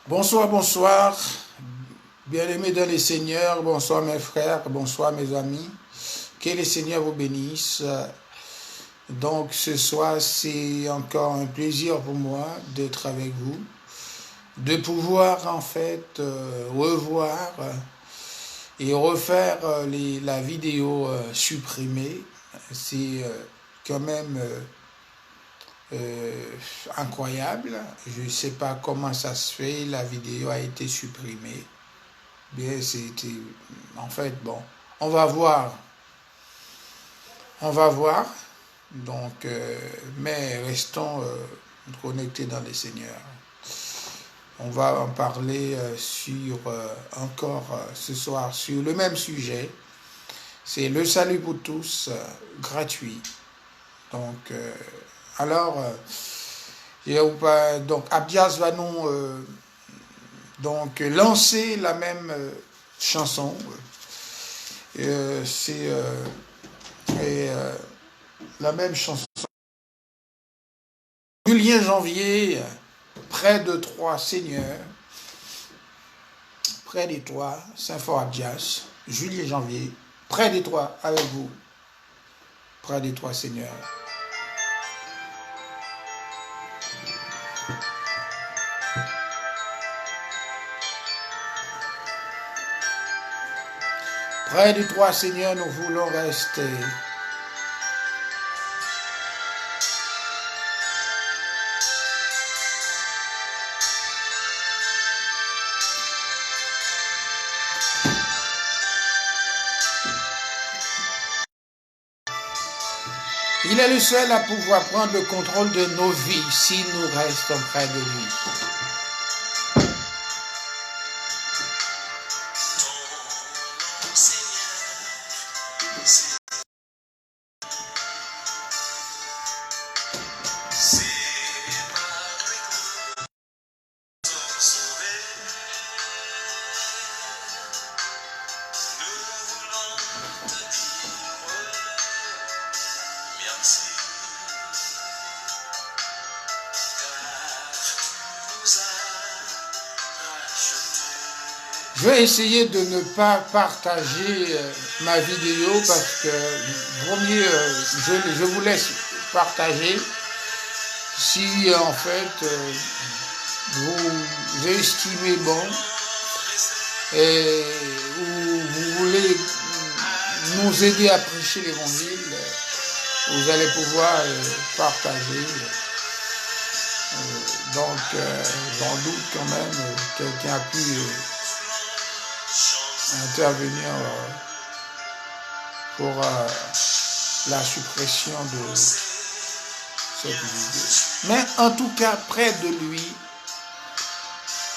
Bonsoir, bonsoir, bien-aimés dans les seigneurs, bonsoir mes frères, bonsoir mes amis, que les seigneurs vous bénissent. Donc ce soir, c'est encore un plaisir pour moi d'être avec vous, de pouvoir en fait revoir et refaire la vidéo supprimée. C'est quand même incroyable. Je ne sais pas comment ça se fait, la vidéo a été supprimée. Bien, c'était... En fait, bon, on va voir. On va voir. Donc, mais restons connectés dans les seigneurs. On va en parler sur encore ce soir sur le même sujet. C'est le salut pour tous, gratuit. Donc, alors, donc Abdias va nous donc lancer la même chanson. C'est la même chanson. Julien Janvier, près de toi, Seigneur. Près de toi, Saint-Fort Abdias. Julien Janvier, près de toi, avec vous. Près de toi, Seigneur. Près de toi, Seigneur, nous voulons rester. Il est le seul à pouvoir prendre le contrôle de nos vies si nous restons près de lui. Je vais essayer de ne pas partager ma vidéo parce que je vous laisse partager si en fait vous estimez bon et vous voulez nous aider à prêcher l'évangile, vous allez pouvoir partager. Donc j'en doute quand même quelqu'un a pu intervenir pour la suppression de cette vidéo. Mais en tout cas, près de lui,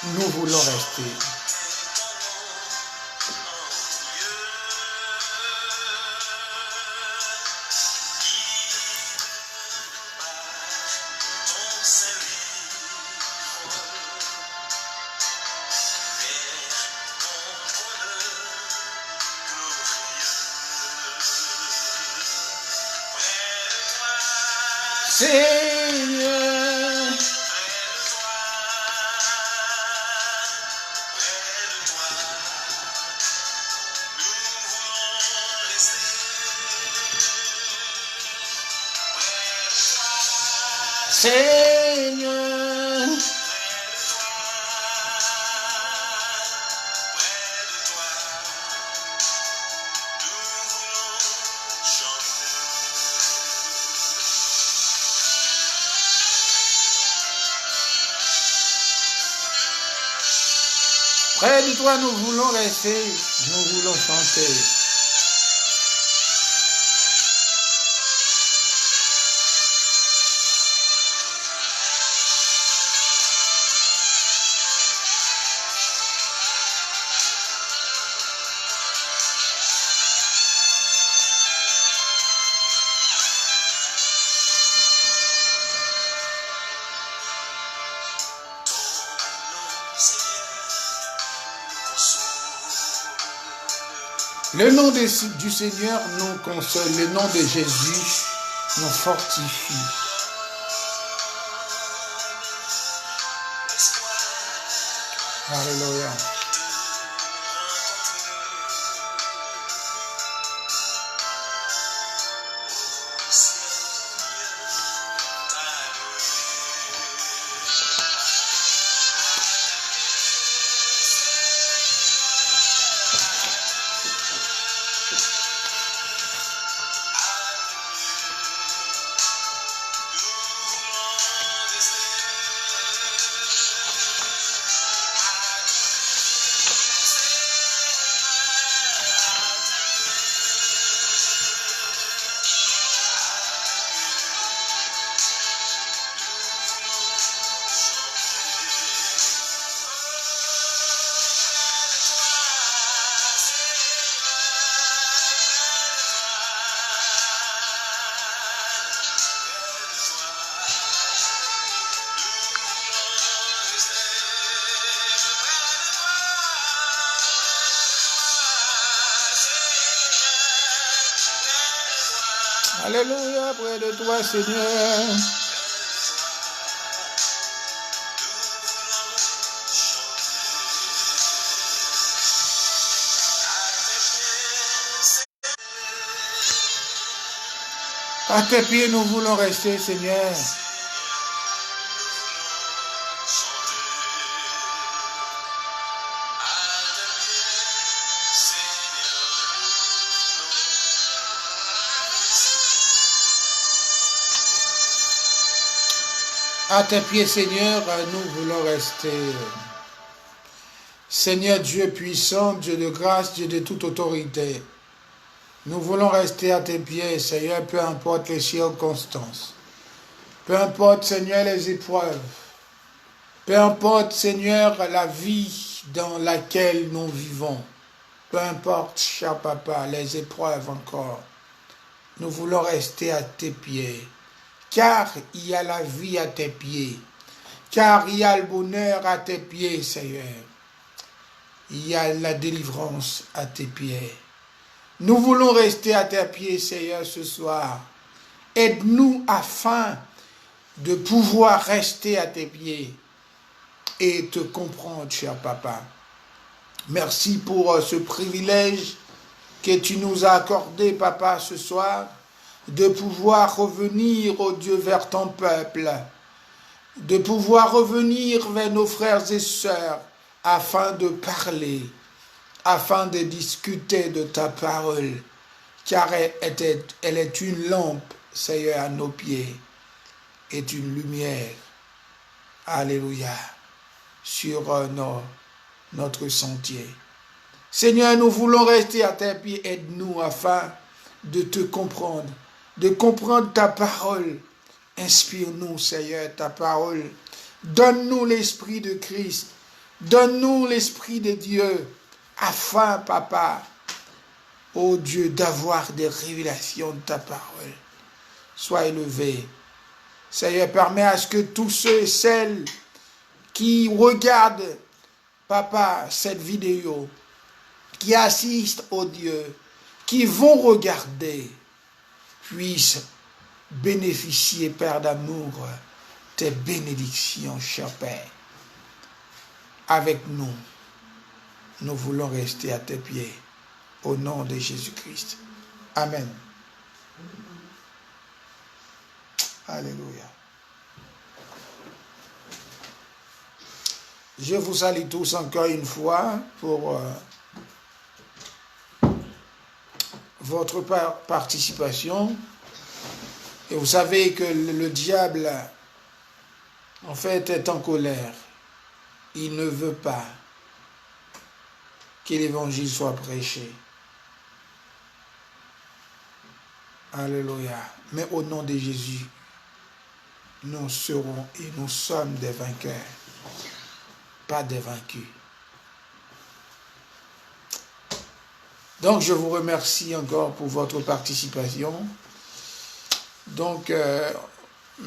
nous voulons rester. Seigneur, Seigneur, près de toi nous voulons rester, nous voulons chanter. Le nom du Seigneur nous console, le nom de Jésus nous fortifie. Alléluia. Alléluia, près de toi, Seigneur. À tes pieds, nous voulons rester, Seigneur. À tes pieds, Seigneur, nous voulons rester. Seigneur Dieu puissant, Dieu de grâce, Dieu de toute autorité. Nous voulons rester à tes pieds, Seigneur, peu importe les circonstances. Peu importe, Seigneur, les épreuves. Peu importe, Seigneur, la vie dans laquelle nous vivons. Peu importe, cher Papa, les épreuves encore. Nous voulons rester à tes pieds. Car il y a la vie à tes pieds. Car il y a le bonheur à tes pieds, Seigneur. Il y a la délivrance à tes pieds. Nous voulons rester à tes pieds, Seigneur, ce soir. Aide-nous afin de pouvoir rester à tes pieds et te comprendre, cher Papa. Merci pour ce privilège que tu nous as accordé, Papa, ce soir, de pouvoir revenir, oh Dieu, vers ton peuple, de pouvoir revenir vers nos frères et sœurs, afin de parler, afin de discuter de ta parole, car elle est une lampe, Seigneur, à nos pieds, et une lumière, alléluia, sur notre sentier. Seigneur, nous voulons rester à tes pieds, aide-nous afin de te comprendre, de comprendre ta parole. Inspire-nous, Seigneur, ta parole. Donne-nous l'esprit de Christ. Donne-nous l'esprit de Dieu, afin, Papa, ô Dieu, d'avoir des révélations de ta parole. Sois élevé. Seigneur, permets à ce que tous ceux et celles qui regardent, Papa, cette vidéo, qui assistent au Dieu, qui vont regarder, puissent bénéficier, Père d'amour, tes bénédictions, cher Père. Avec nous, nous voulons rester à tes pieds, au nom de Jésus-Christ. Amen. Alléluia. Je vous salue tous encore une fois pour votre participation. Et vous savez que le diable, en fait, est en colère. Il ne veut pas que l'évangile soit prêché. Alléluia. Mais au nom de Jésus, nous serons et nous sommes des vainqueurs, pas des vaincus. Donc, je vous remercie encore pour votre participation. Donc,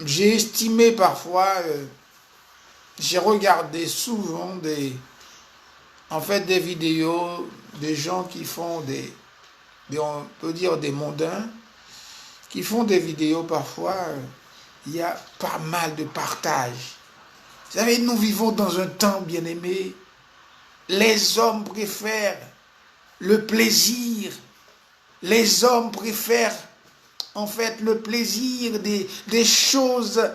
j'ai estimé parfois, j'ai regardé souvent des vidéos des gens qui font on peut dire des mondains, qui font des vidéos parfois, il y a pas mal de partage. Vous savez, nous vivons dans un temps, bien-aimé, les hommes préfèrent le plaisir. Les hommes préfèrent en fait le plaisir des choses,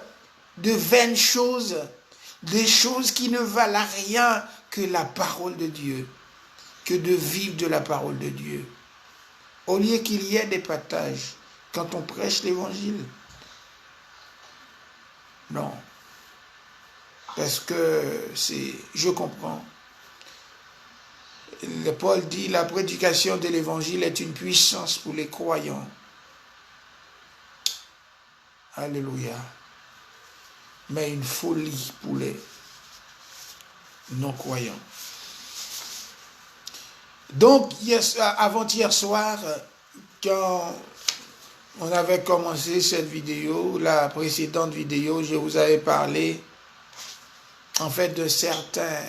de vaines choses, des choses qui ne valent rien que la parole de Dieu, que de vivre de la parole de Dieu. Au lieu qu'il y ait des partages quand on prêche l'évangile. Non. Parce que je comprends. Paul dit, la prédication de l'évangile est une puissance pour les croyants. Alléluia. Mais une folie pour les non-croyants. Donc, avant-hier soir, quand on avait commencé cette vidéo, la précédente vidéo, je vous avais parlé, en fait, de certains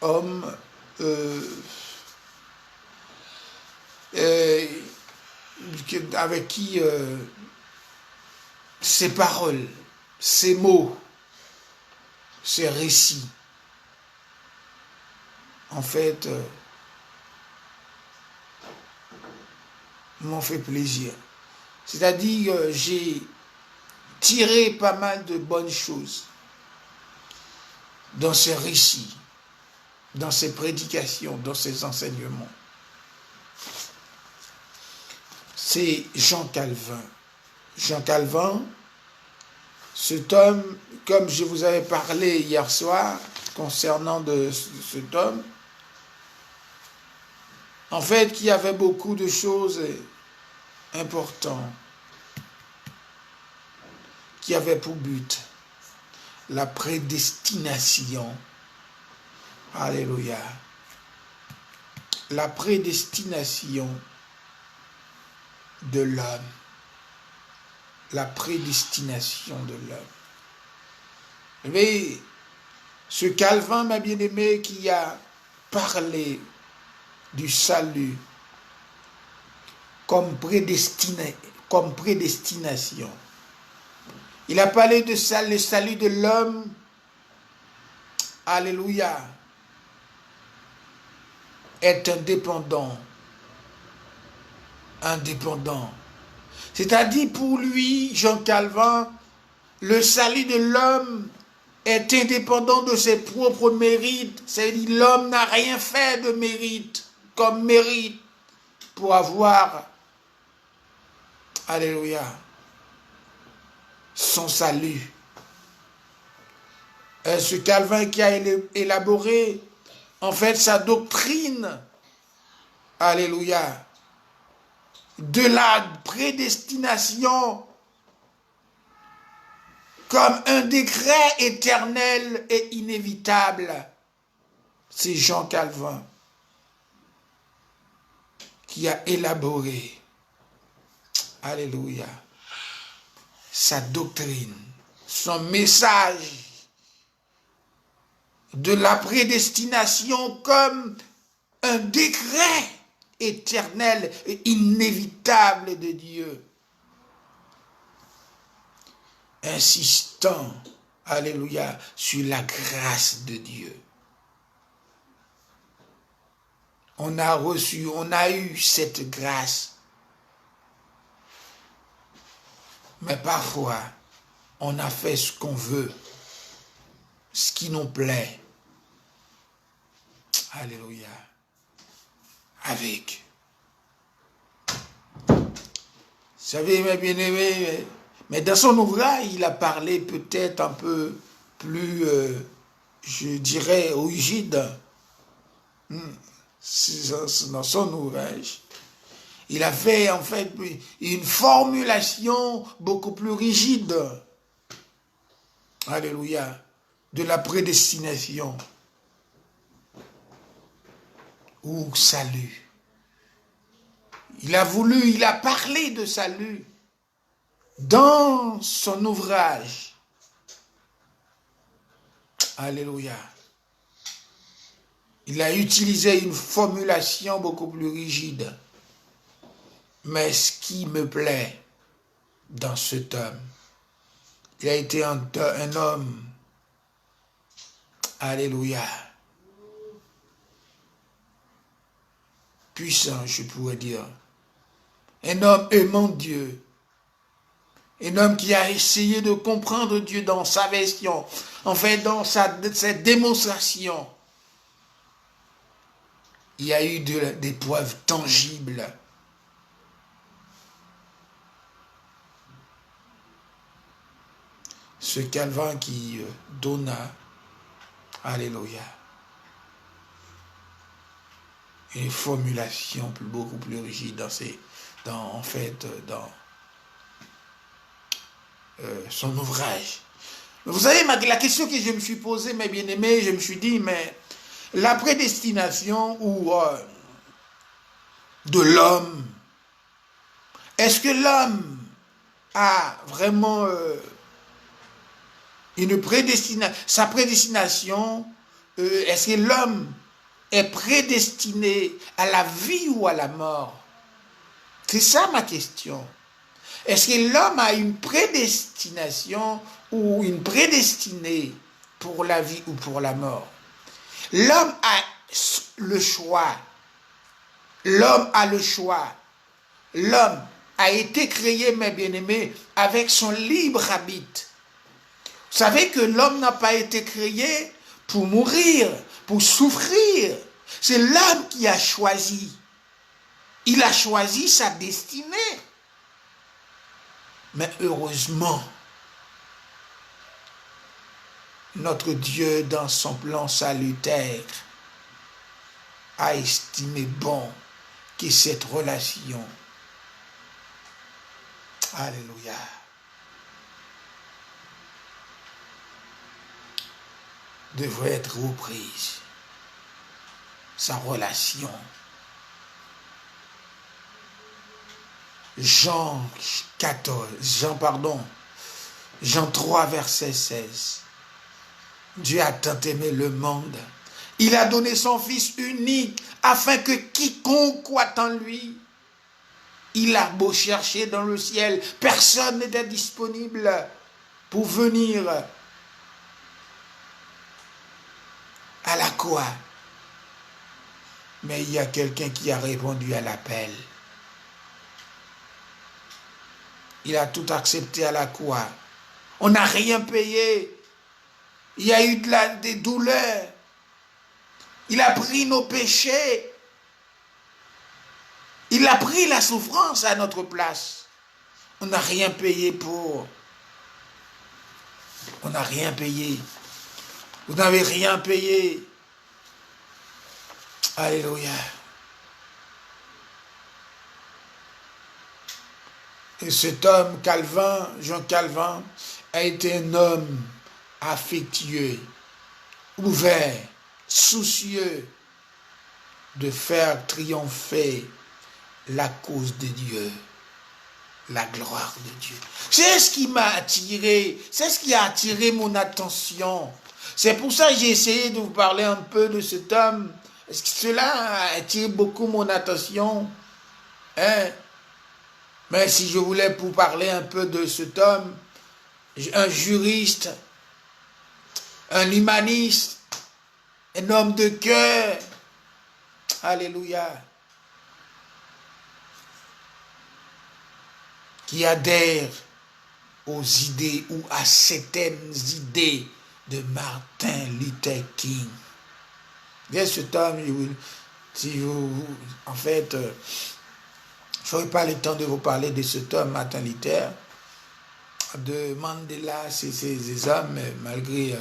hommes avec qui ces paroles, ces mots, ces récits, en fait, m'ont fait plaisir. C'est-à-dire, j'ai tiré pas mal de bonnes choses dans ces récits, dans ces prédications, dans ces enseignements. C'est Jean Calvin. Jean Calvin, cet homme, comme je vous avais parlé hier soir, concernant cet homme, en fait, qui avait beaucoup de choses importantes, qui avaient pour but la prédestination. Alléluia. La prédestination de l'homme. La prédestination de l'homme. Mais ce Calvin, ma bien-aimée, qui a parlé du salut comme prédestination. Il a parlé de ça, le salut de l'homme. Alléluia. Est indépendant. Indépendant. C'est-à-dire pour lui, Jean Calvin, le salut de l'homme est indépendant de ses propres mérites. C'est-à-dire l'homme n'a rien fait de mérite, comme mérite, pour avoir, alléluia, son salut. Ce Calvin qui a élaboré, en fait, sa doctrine, alléluia, de la prédestination comme un décret éternel et inévitable. C'est Jean Calvin qui a élaboré, alléluia, sa doctrine, son message de la prédestination comme un décret éternel et inévitable de Dieu. Insistant, alléluia, sur la grâce de Dieu. On a eu cette grâce. Mais parfois, on a fait ce qu'on veut, ce qui nous plaît. Alléluia. Avec. Vous savez, mes bien-aimés, mais dans son ouvrage, il a parlé peut-être un peu plus, je dirais, rigide. Dans son ouvrage. Il a fait en fait une formulation beaucoup plus rigide. Alléluia. De la prédestination. Ou salut. Il a parlé de salut dans son ouvrage. Alléluia. Il a utilisé une formulation beaucoup plus rigide. Mais ce qui me plaît dans cet homme, il a été un homme, alléluia, puissant, je pourrais dire. Un homme aimant Dieu. Un homme qui a essayé de comprendre Dieu dans sa version, en fait, dans cette démonstration. Il y a eu des preuves tangibles. Ce Calvin qui donna, alléluia, une formulation beaucoup plus rigide dans son ouvrage. Vous savez, la question que je me suis posée, mes bien-aimés, je me suis dit, mais la prédestination de l'homme, est-ce que l'homme a vraiment sa prédestination, est-ce que l'homme est prédestiné à la vie ou à la mort? C'est ça ma question. Est-ce que l'homme a une prédestination ou une prédestinée pour la vie ou pour la mort? L'homme a le choix. L'homme a le choix. L'homme a été créé, mes bien-aimés, avec son libre arbitre. Vous savez que l'homme n'a pas été créé pour mourir, pour souffrir. C'est l'homme qui a choisi. Il a choisi sa destinée. Mais heureusement, notre Dieu, dans son plan salutaire, a estimé bon que cette relation, alléluia, devrait être reprise. Sa relation. Jean 3, verset 16. Dieu a tant aimé le monde. Il a donné son Fils unique afin que quiconque croit en lui, il a beau chercher dans le ciel, personne n'était disponible pour venir à la croix. Mais il y a quelqu'un qui a répondu à l'appel. Il a tout accepté à la croix. On n'a rien payé. Il y a eu des douleurs. Il a pris nos péchés. Il a pris la souffrance à notre place. On n'a rien payé pour. On n'a rien payé. Vous n'avez rien payé. Alléluia. Et cet homme, Calvin, Jean Calvin, a été un homme affectueux, ouvert, soucieux de faire triompher la cause de Dieu, la gloire de Dieu. C'est ce qui m'a attiré, c'est ce qui a attiré mon attention. C'est pour ça que j'ai essayé de vous parler un peu de cet homme. Parce que cela a attiré beaucoup mon attention. Hein? Mais si je voulais vous parler un peu de cet homme, un juriste, un humaniste, un homme de cœur, alléluia, qui adhère aux idées ou à certaines idées de Martin Luther King. Bien, cet homme, en fait, je n'aurai pas le temps de vous parler de cet homme, Martin Luther, de Mandela, c'est ces hommes, malgré,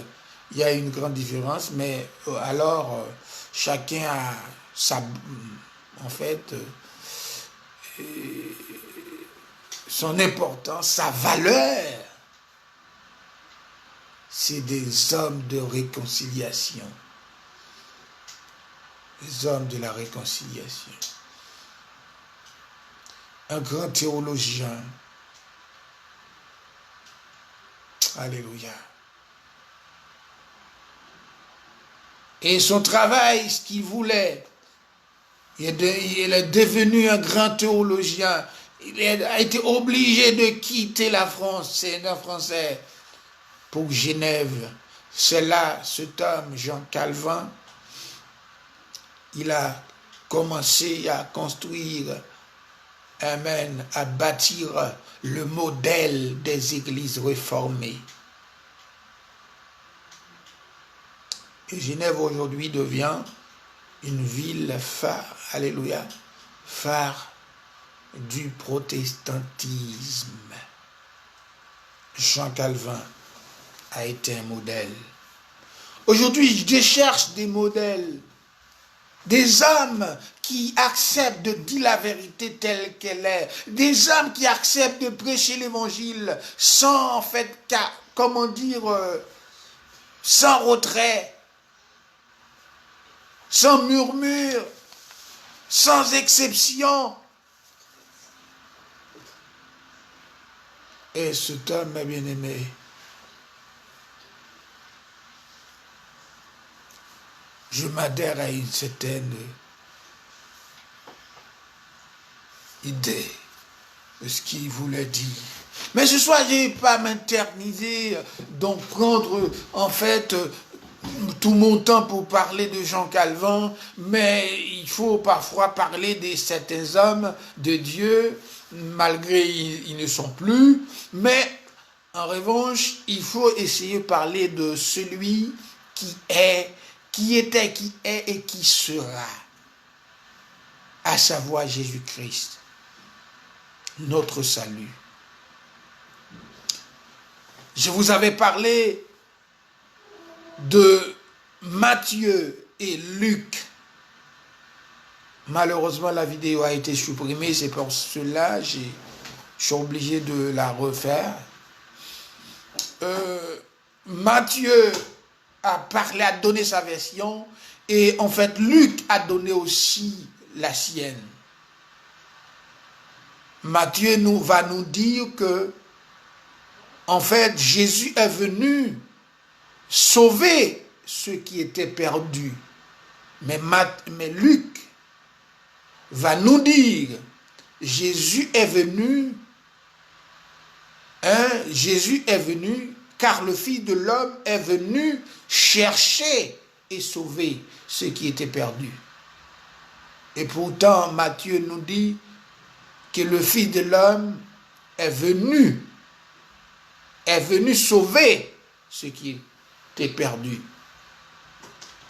il y a une grande différence, mais alors, chacun a son importance, sa valeur. C'est des hommes de réconciliation. Les hommes de la réconciliation. Un grand théologien. Alléluia. Et son travail, ce qu'il voulait, il est devenu un grand théologien. Il a été obligé de quitter la France, c'est un Français, pour Genève. C'est là, cet homme, Jean Calvin, il a commencé à construire, amen, à bâtir le modèle des églises réformées. Et Genève aujourd'hui devient une ville phare, alléluia, phare du protestantisme. Jean Calvin a été un modèle. Aujourd'hui, je cherche des modèles, des hommes qui acceptent de dire la vérité telle qu'elle est, des hommes qui acceptent de prêcher l'évangile sans, en fait, comment dire, sans retrait, sans murmure, sans exception. Et cet homme, mes bien-aimés, je m'adhère à une certaine idée de ce qu'il voulait dire. Mais ce soir, je ne vais pas m'interniser, donc prendre en fait tout mon temps pour parler de Jean Calvin, mais il faut parfois parler de certains hommes de Dieu, malgré ils ne sont plus, mais en revanche, il faut essayer de parler de celui qui est, qui était, qui est et qui sera, à savoir Jésus-Christ, notre salut. Je vous avais parlé de Matthieu et Luc. Malheureusement, la vidéo a été supprimée, c'est pour cela que je suis obligé de la refaire. Matthieu a parlé, a donné sa version, et en fait, Luc a donné aussi la sienne. Matthieu va nous dire que, en fait, Jésus est venu sauver ceux qui étaient perdus. Mais Luc va nous dire, Jésus est venu, car le Fils de l'homme est venu chercher et sauver ceux qui étaient perdus. Et pourtant, Matthieu nous dit que le Fils de l'homme est venu sauver ceux qui étaient perdus.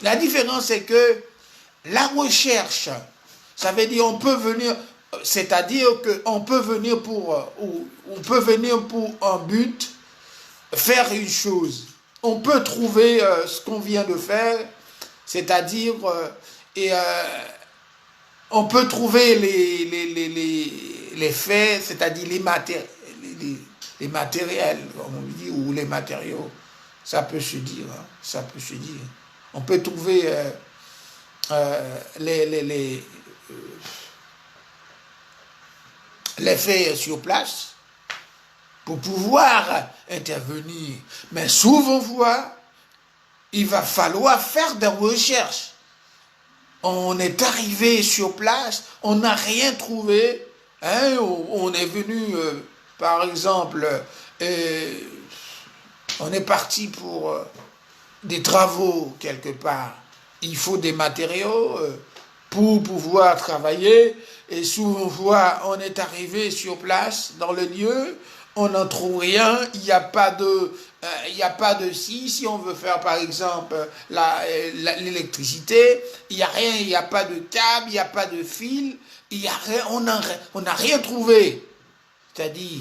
La différence, c'est que la recherche, ça veut dire on peut venir, c'est-à-dire qu'on peut venir pour un but, faire une chose. On peut trouver ce qu'on vient de faire, c'est-à-dire on peut trouver les faits, c'est-à-dire les matériels, comme on dit, ou les matériaux. Ça peut se dire, hein, ça peut se dire. On peut trouver les faits sur place pour pouvoir intervenir. Mais souvent, il va falloir faire des recherches. On est arrivé sur place, on n'a rien trouvé. Hein, on est venu, par exemple, on est parti pour des travaux quelque part. Il faut des matériaux pour pouvoir travailler. Et souvent, on est arrivé sur place, dans le lieu, on n'en trouve rien, il n'y a pas de si on veut faire par exemple l'électricité, il n'y a rien, il n'y a pas de câble, il n'y a pas de fil, il y a rien, on n'a rien trouvé. C'est-à-dire,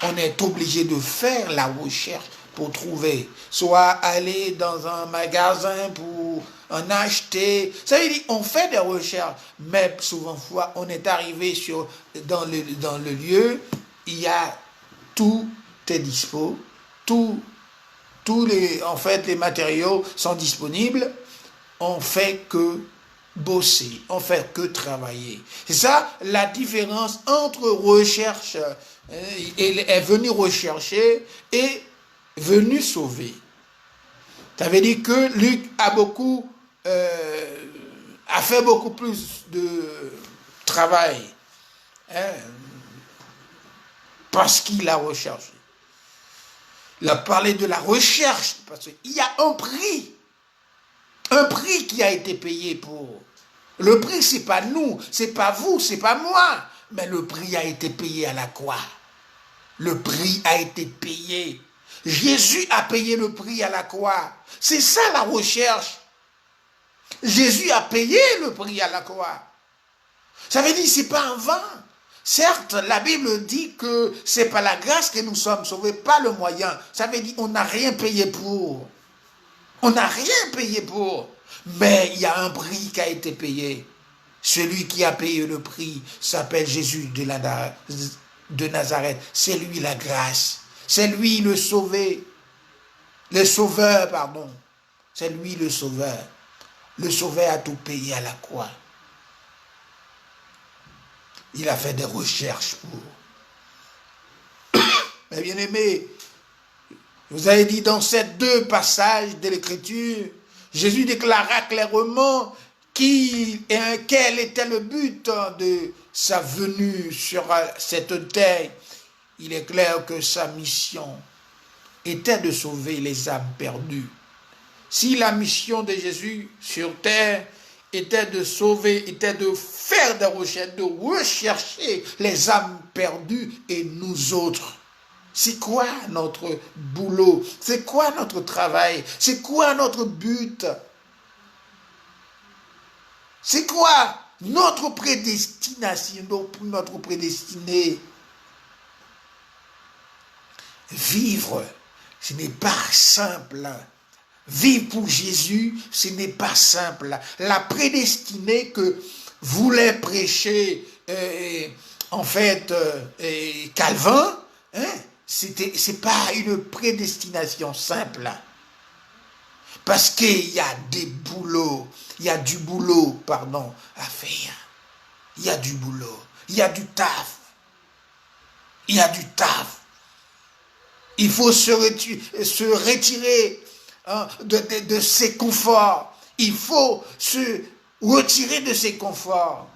on est obligé de faire la recherche pour trouver, soit aller dans un magasin pour en acheter. Ça veut dire on fait des recherches, mais souvent on est arrivé dans le lieu, il y a tout est dispo, les matériaux sont disponibles, on fait que bosser, on fait que travailler. C'est ça la différence entre recherche, est venu rechercher et venu sauver. Ça veut dire que Luc a fait beaucoup plus de travail, hein, parce qu'il a recherché. Il a parlé de la recherche, parce qu'il y a un prix qui a été payé pour Le prix, c'est pas nous, c'est pas vous, c'est pas moi. Mais le prix a été payé à la croix. Le prix a été payé. Jésus a payé le prix à la croix. C'est ça la recherche. Jésus a payé le prix à la croix. Ça veut dire, c'est pas en vain. Certes, la Bible dit que c'est par la grâce que nous sommes sauvés, pas le moyen. Ça veut dire, on n'a rien payé pour. On n'a rien payé pour. Mais il y a un prix qui a été payé. Celui qui a payé le prix s'appelle Jésus de Nazareth. C'est lui la grâce. C'est lui le sauvé. Le sauveur, pardon. C'est lui le sauveur. Le sauveur a tout payé à la croix. Il a fait des recherches pour. Mais bien aimé, je vous avez dit dans ces deux passages de l'Écriture, Jésus déclara clairement quel était le but de sa venue sur cette terre. Il est clair que sa mission était de sauver les âmes perdues. Si la mission de Jésus sur terre était de sauver, était de faire des recherches, de rechercher les âmes perdues et nous autres, c'est quoi notre boulot? C'est quoi notre travail? C'est quoi notre but? C'est quoi notre prédestination, notre prédestiné? Vivre, ce n'est pas simple. Vivre pour Jésus, ce n'est pas simple. La prédestinée que voulait prêcher, Calvin, c'est pas une prédestination simple. Parce qu'il y a du boulot à faire. Il y a du boulot, il y a du taf. Il faut se retirer de ses conforts. Il faut se retirer de ses conforts.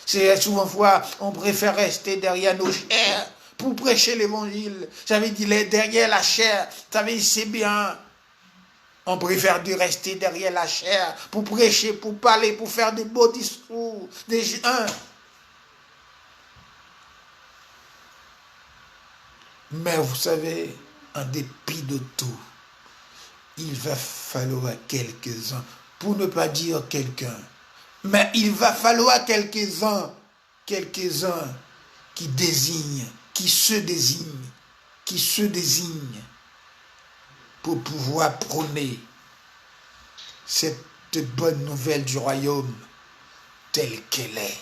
C'est souvent fois, on préfère rester derrière nos chairs pour prêcher l'évangile. J'avais dit, derrière la chair, ça veut dire, c'est bien. On préfère rester derrière la chair pour prêcher, pour parler, pour faire des beaux discours. Mais vous savez, en dépit de tout, il va falloir quelques-uns, pour ne pas dire quelqu'un, mais il va falloir quelques-uns qui se désignent pour pouvoir prôner cette bonne nouvelle du royaume telle qu'elle est.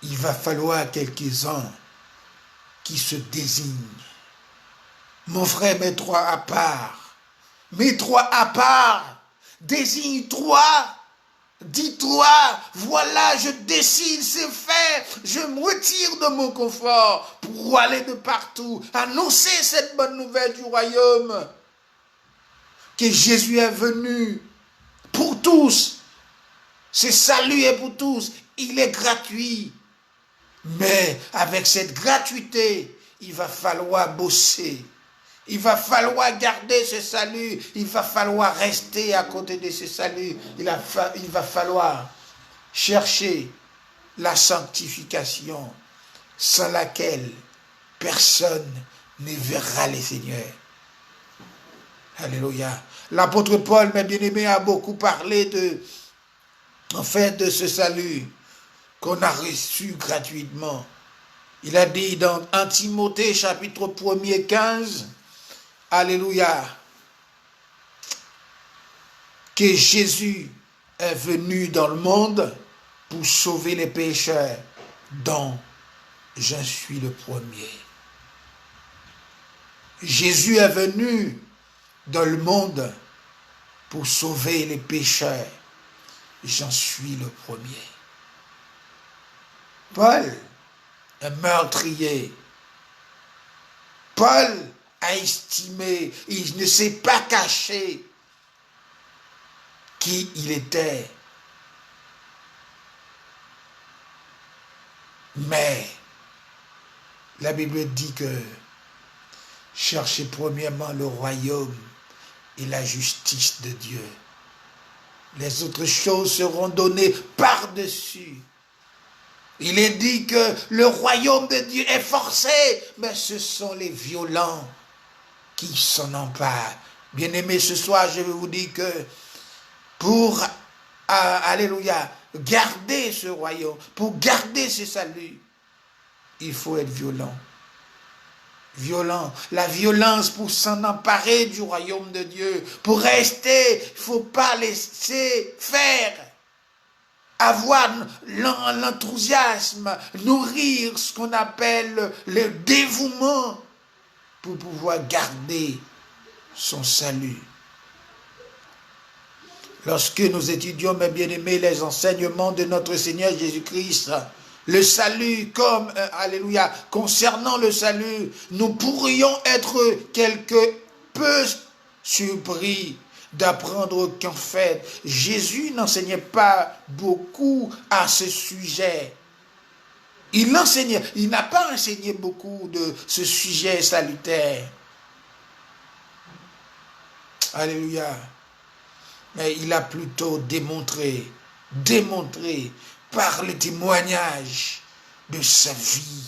Il va falloir quelques-uns qui se désignent. Mon frère, mets-toi à part. Désigne-toi. Dis-toi, voilà, je décide, c'est fait. Je me retire de mon confort pour aller de partout, annoncer cette bonne nouvelle du royaume. Que Jésus est venu pour tous. Ce salut est pour tous. Il est gratuit. Mais avec cette gratuité, il va falloir bosser. Il va falloir garder ce salut. Il va falloir rester à côté de ce salut. Il va falloir chercher la sanctification sans laquelle personne ne verra le Seigneur. Alléluia. L'apôtre Paul, mes bien-aimés, a beaucoup parlé de ce salut qu'on a reçu gratuitement. Il a dit dans 1 Timothée chapitre 1er 15, alléluia, que Jésus est venu dans le monde pour sauver les pécheurs, dont je suis le premier. Jésus est venu dans le monde pour sauver les pécheurs, j'en suis le premier. Paul, un meurtrier. Paul a estimé, il ne s'est pas caché qui il était. Mais la Bible dit que cherchez premièrement le royaume et la justice de Dieu. Les autres choses seront données par-dessus. Il est dit que le royaume de Dieu est forcé, mais ce sont les violents qui s'en emparent. Bien-aimés, ce soir, je vais vous dire que pour, alléluia, garder ce royaume, pour garder ce salut, il faut être violent. Violent. La violence pour s'en emparer du royaume de Dieu. Pour rester, il ne faut pas laisser faire. Avoir l'enthousiasme, nourrir ce qu'on appelle le dévouement pour pouvoir garder son salut. Lorsque nous étudions, mes bien-aimés, les enseignements de notre Seigneur Jésus-Christ, le salut comme, alléluia, concernant le salut, nous pourrions être quelque peu surpris d'apprendre qu'en fait, Jésus n'enseignait pas beaucoup à ce sujet. Il n'a pas enseigné beaucoup de ce sujet salutaire. Alléluia. Mais il a plutôt démontré par le témoignage de sa vie,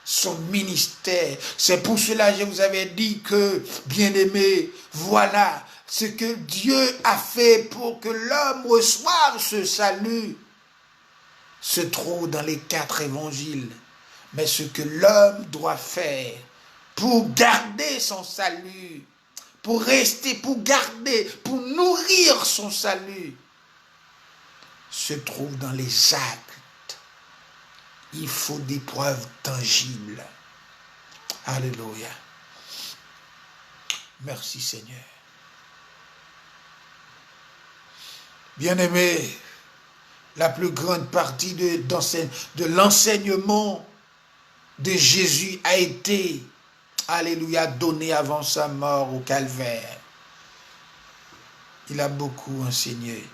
son ministère. C'est pour cela que je vous avais dit que, bien-aimés, voilà ce que Dieu a fait pour que l'homme reçoive ce salut se trouve dans les 4 évangiles. Mais ce que l'homme doit faire pour garder son salut, pour rester, pour garder, pour nourrir son salut, se trouve dans les actes. Il faut des preuves tangibles. Alléluia. Merci Seigneur. Bien-aimés, la plus grande partie de l'enseignement de Jésus a été, alléluia, donné avant sa mort au calvaire. Il a beaucoup enseigné.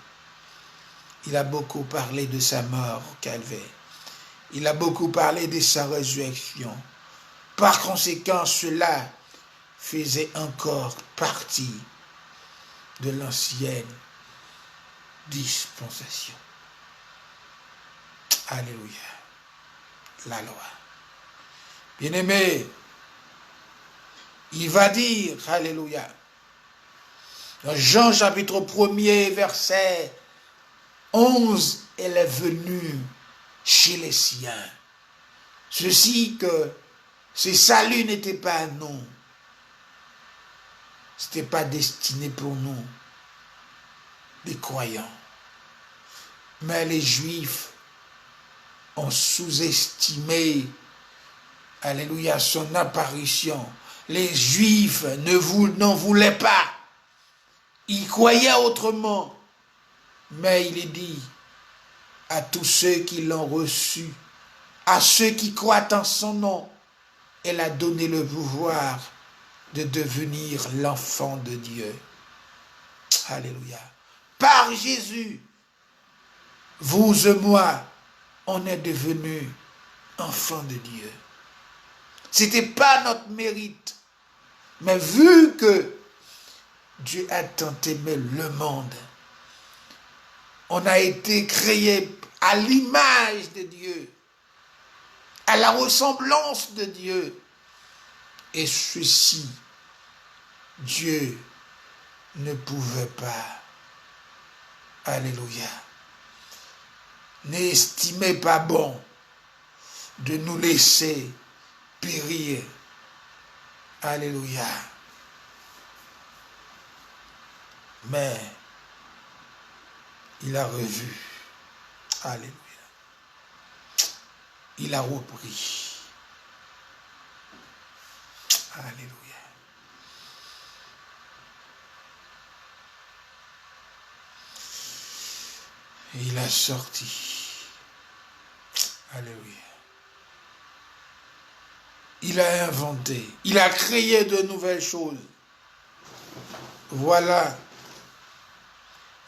Il a beaucoup parlé de sa mort au calvaire. Il a beaucoup parlé de sa résurrection. Par conséquent, cela faisait encore partie de l'ancienne dispensation. Alléluia. La loi. Bien-aimé, il va dire, alléluia, dans Jean chapitre 1er, verset 11, elle est venue chez les siens. Ceci que ce salut n'était pas à nous. Ce n'était pas destiné pour nous, les croyants. Mais les Juifs ont sous-estimé, alléluia, son apparition. Les Juifs n'en voulaient pas. Ils croyaient autrement. Mais il est dit à tous ceux qui l'ont reçu, à ceux qui croient en son nom, elle a donné le pouvoir de devenir l'enfant de Dieu. Alléluia. Par Jésus, vous et moi, on est devenus enfants de Dieu. Ce n'était pas notre mérite. Mais vu que Dieu a tant aimé le monde, on a été créé à l'image de Dieu, à la ressemblance de Dieu. Et ceci, Dieu ne pouvait pas, alléluia, n'estimait pas bon de nous laisser périr. Alléluia. Mais il a revu. Alléluia. Il a repris. Alléluia. Il a sorti. Alléluia. Il a inventé. Il a créé de nouvelles choses. Voilà.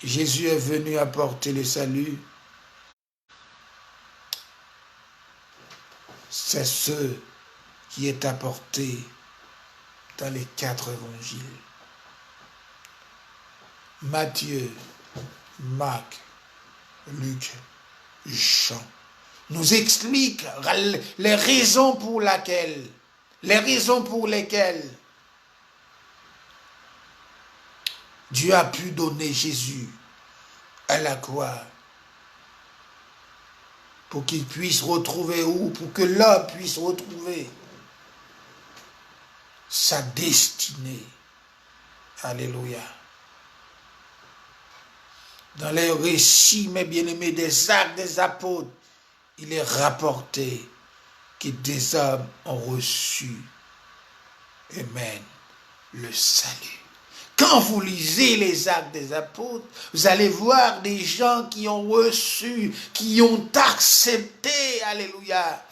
Jésus est venu apporter le salut. C'est ce qui est apporté dans les 4 évangiles. Matthieu, Marc, Luc, Jean nous expliquent les raisons pour lesquelles Dieu a pu donner Jésus à la croix pour qu'il puisse retrouver, ou pour que l'homme puisse retrouver sa destinée. Alléluia. Dans les récits, mes bien-aimés, des actes des apôtres, il est rapporté que des hommes ont reçu, amen, le salut. Quand vous lisez les actes des apôtres, vous allez voir des gens qui ont reçu, qui ont accepté, alléluia,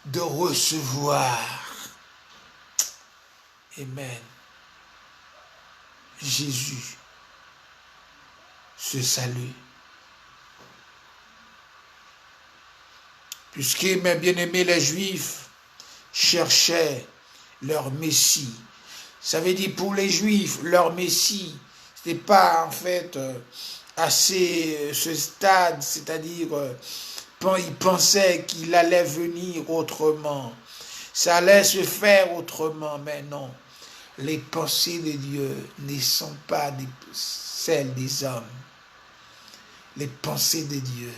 de recevoir, amen, Jésus, ce salut. Puisque, mes bien-aimés, les Juifs cherchaient leur Messie. Ça veut dire, pour les Juifs, leur Messie, ce n'est pas en fait assez ce stade, c'est-à-dire, ils pensaient qu'il allait venir autrement. Ça allait se faire autrement, mais non. Les pensées de Dieu ne sont pas celles des hommes. Les pensées de Dieu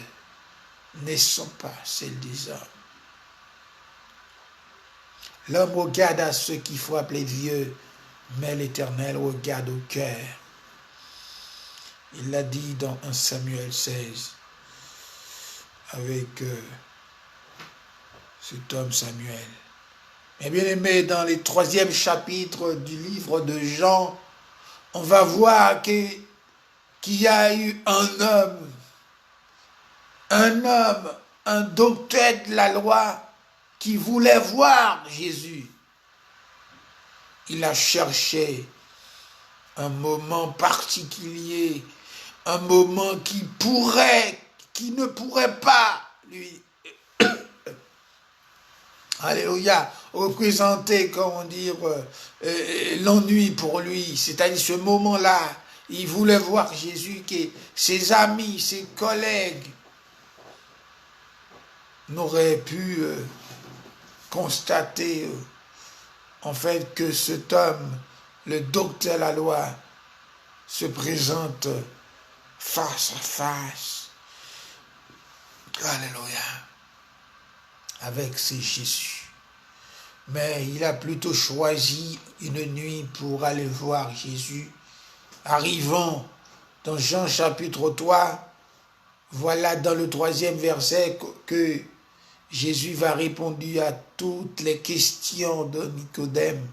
ne sont pas celles des hommes. L'homme regarde à ceux qu'il faut appeler vieux, mais l'Éternel regarde au cœur. Il l'a dit dans 1 Samuel 16, avec cet homme Samuel. Mais bien aimé, dans le 3e chapitre du livre de Jean, on va voir qu'il y a eu un homme, un docteur de la loi, qui voulait voir Jésus. Il a cherché un moment particulier, un moment qui ne pourrait pas lui, alléluia, représenter, comment dire, l'ennui pour lui. C'est-à-dire ce moment-là, il voulait voir Jésus, que ses amis, ses collègues n'auraient pu constater en fait que cet homme, le docteur de la loi, se présente face à face, alléluia, avec ses Jésus. Mais il a plutôt choisi une nuit pour aller voir Jésus. Arrivant dans Jean chapitre 3, voilà dans le 3e verset que Jésus va répondre à toutes les questions de Nicodème.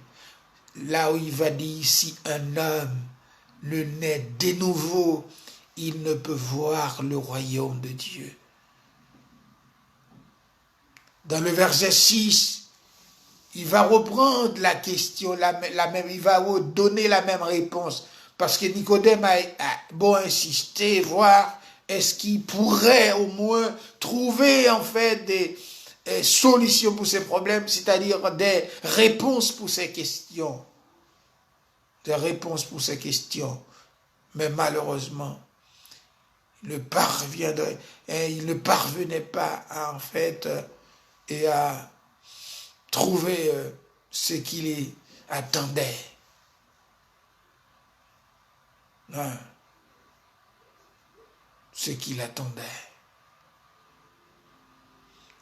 Là où il va dire, si un homme ne naît de nouveau, il ne peut voir le royaume de Dieu. Dans le verset 6, il va reprendre la question, il va donner la même réponse. Parce que Nicodème a beau insister, voir est-ce qu'il pourrait au moins trouver en fait des solutions pour ces problèmes, c'est-à-dire des réponses pour ces questions. Des réponses pour ces questions. Mais malheureusement, il ne parvenait pas à, en fait et à trouver ce qu'il attendait. Non. Ce qu'il attendait.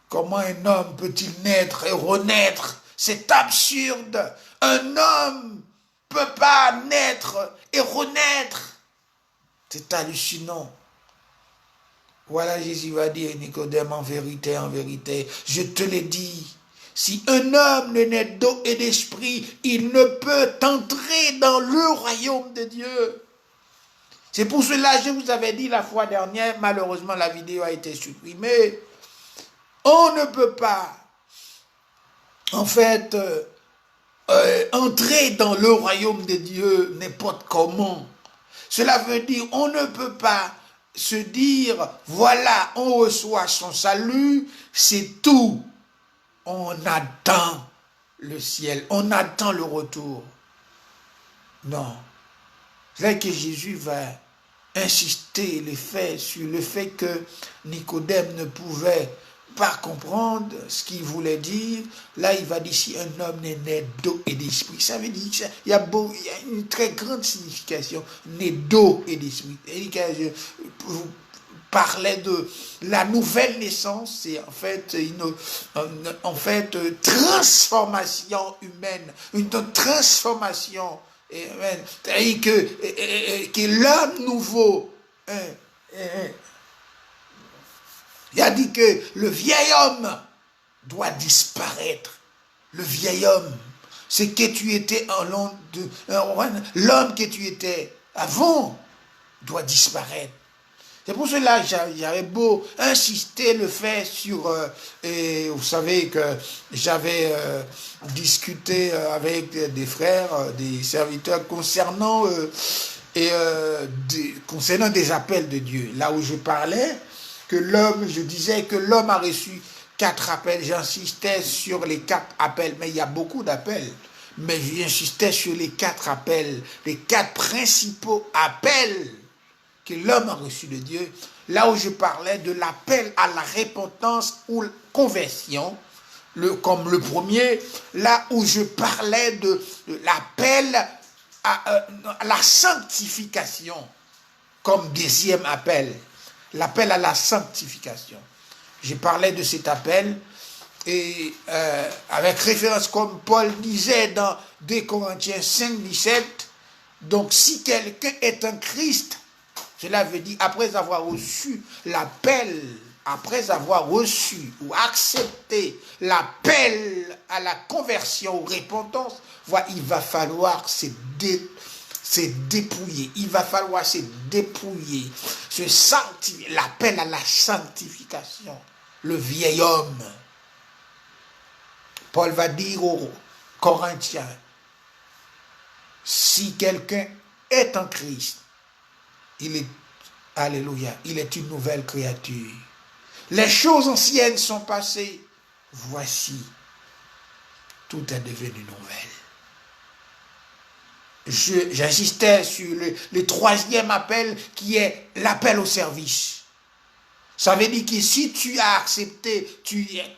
Comment un homme peut-il naître et renaître? C'est absurde. Un homme ne peut pas naître et renaître. C'est hallucinant. Voilà, Jésus va dire, Nicodème, en vérité, je te l'ai dit. Si un homme ne naît d'eau et d'esprit, il ne peut entrer dans le royaume de Dieu. C'est pour cela que je vous avais dit la fois dernière, malheureusement la vidéo a été supprimée. On ne peut pas, en fait, entrer dans le royaume de Dieu n'importe comment. Cela veut dire, on ne peut pas se dire, voilà, on reçoit son salut, c'est tout. On attend le ciel, on attend le retour. Non. C'est là que Jésus va insisté sur le fait que Nicodème ne pouvait pas comprendre ce qu'il voulait dire. Là, il va dire si un homme n'est né d'eau et d'esprit. Ça veut dire qu'il y a une très grande signification, né d'eau et d'esprit. Vous parlais de la nouvelle naissance, c'est en fait transformation humaine, une transformation humaine. C'est-à-dire que l'homme nouveau, il a dit que le vieil homme doit disparaître. Le vieil homme, c'est que tu étais l'homme que tu étais avant doit disparaître. C'est pour cela que j'avais beau insister le fait sur... et vous savez que j'avais discuté avec des frères, des serviteurs concernant des appels de Dieu. Là où je parlais, je disais que l'homme a reçu 4 appels. J'insistais sur les 4 appels, mais il y a beaucoup d'appels. Mais j'insistais sur les 4 appels, les 4 principaux appels que l'homme a reçu de Dieu, là où je parlais de l'appel à la repentance ou conversion, comme le premier, là où je parlais de l'appel à la sanctification, comme deuxième appel, l'appel à la sanctification. Je parlais de cet appel, et avec référence comme Paul disait dans 2 Corinthiens 5, 17, donc si quelqu'un est un Christ, cela veut dire, après avoir reçu l'appel, après avoir reçu ou accepté l'appel à la conversion ou repentance, il va falloir se dépouiller. Il va falloir se dépouiller, se sanctifier. L'appel à la sanctification. Le vieil homme. Paul va dire aux Corinthiens, si quelqu'un est en Christ, alléluia, il est une nouvelle créature. Les choses anciennes sont passées. Voici, tout est devenu nouvelle. J'insistais sur le troisième appel qui est l'appel au service. Ça veut dire que si tu as accepté, tu es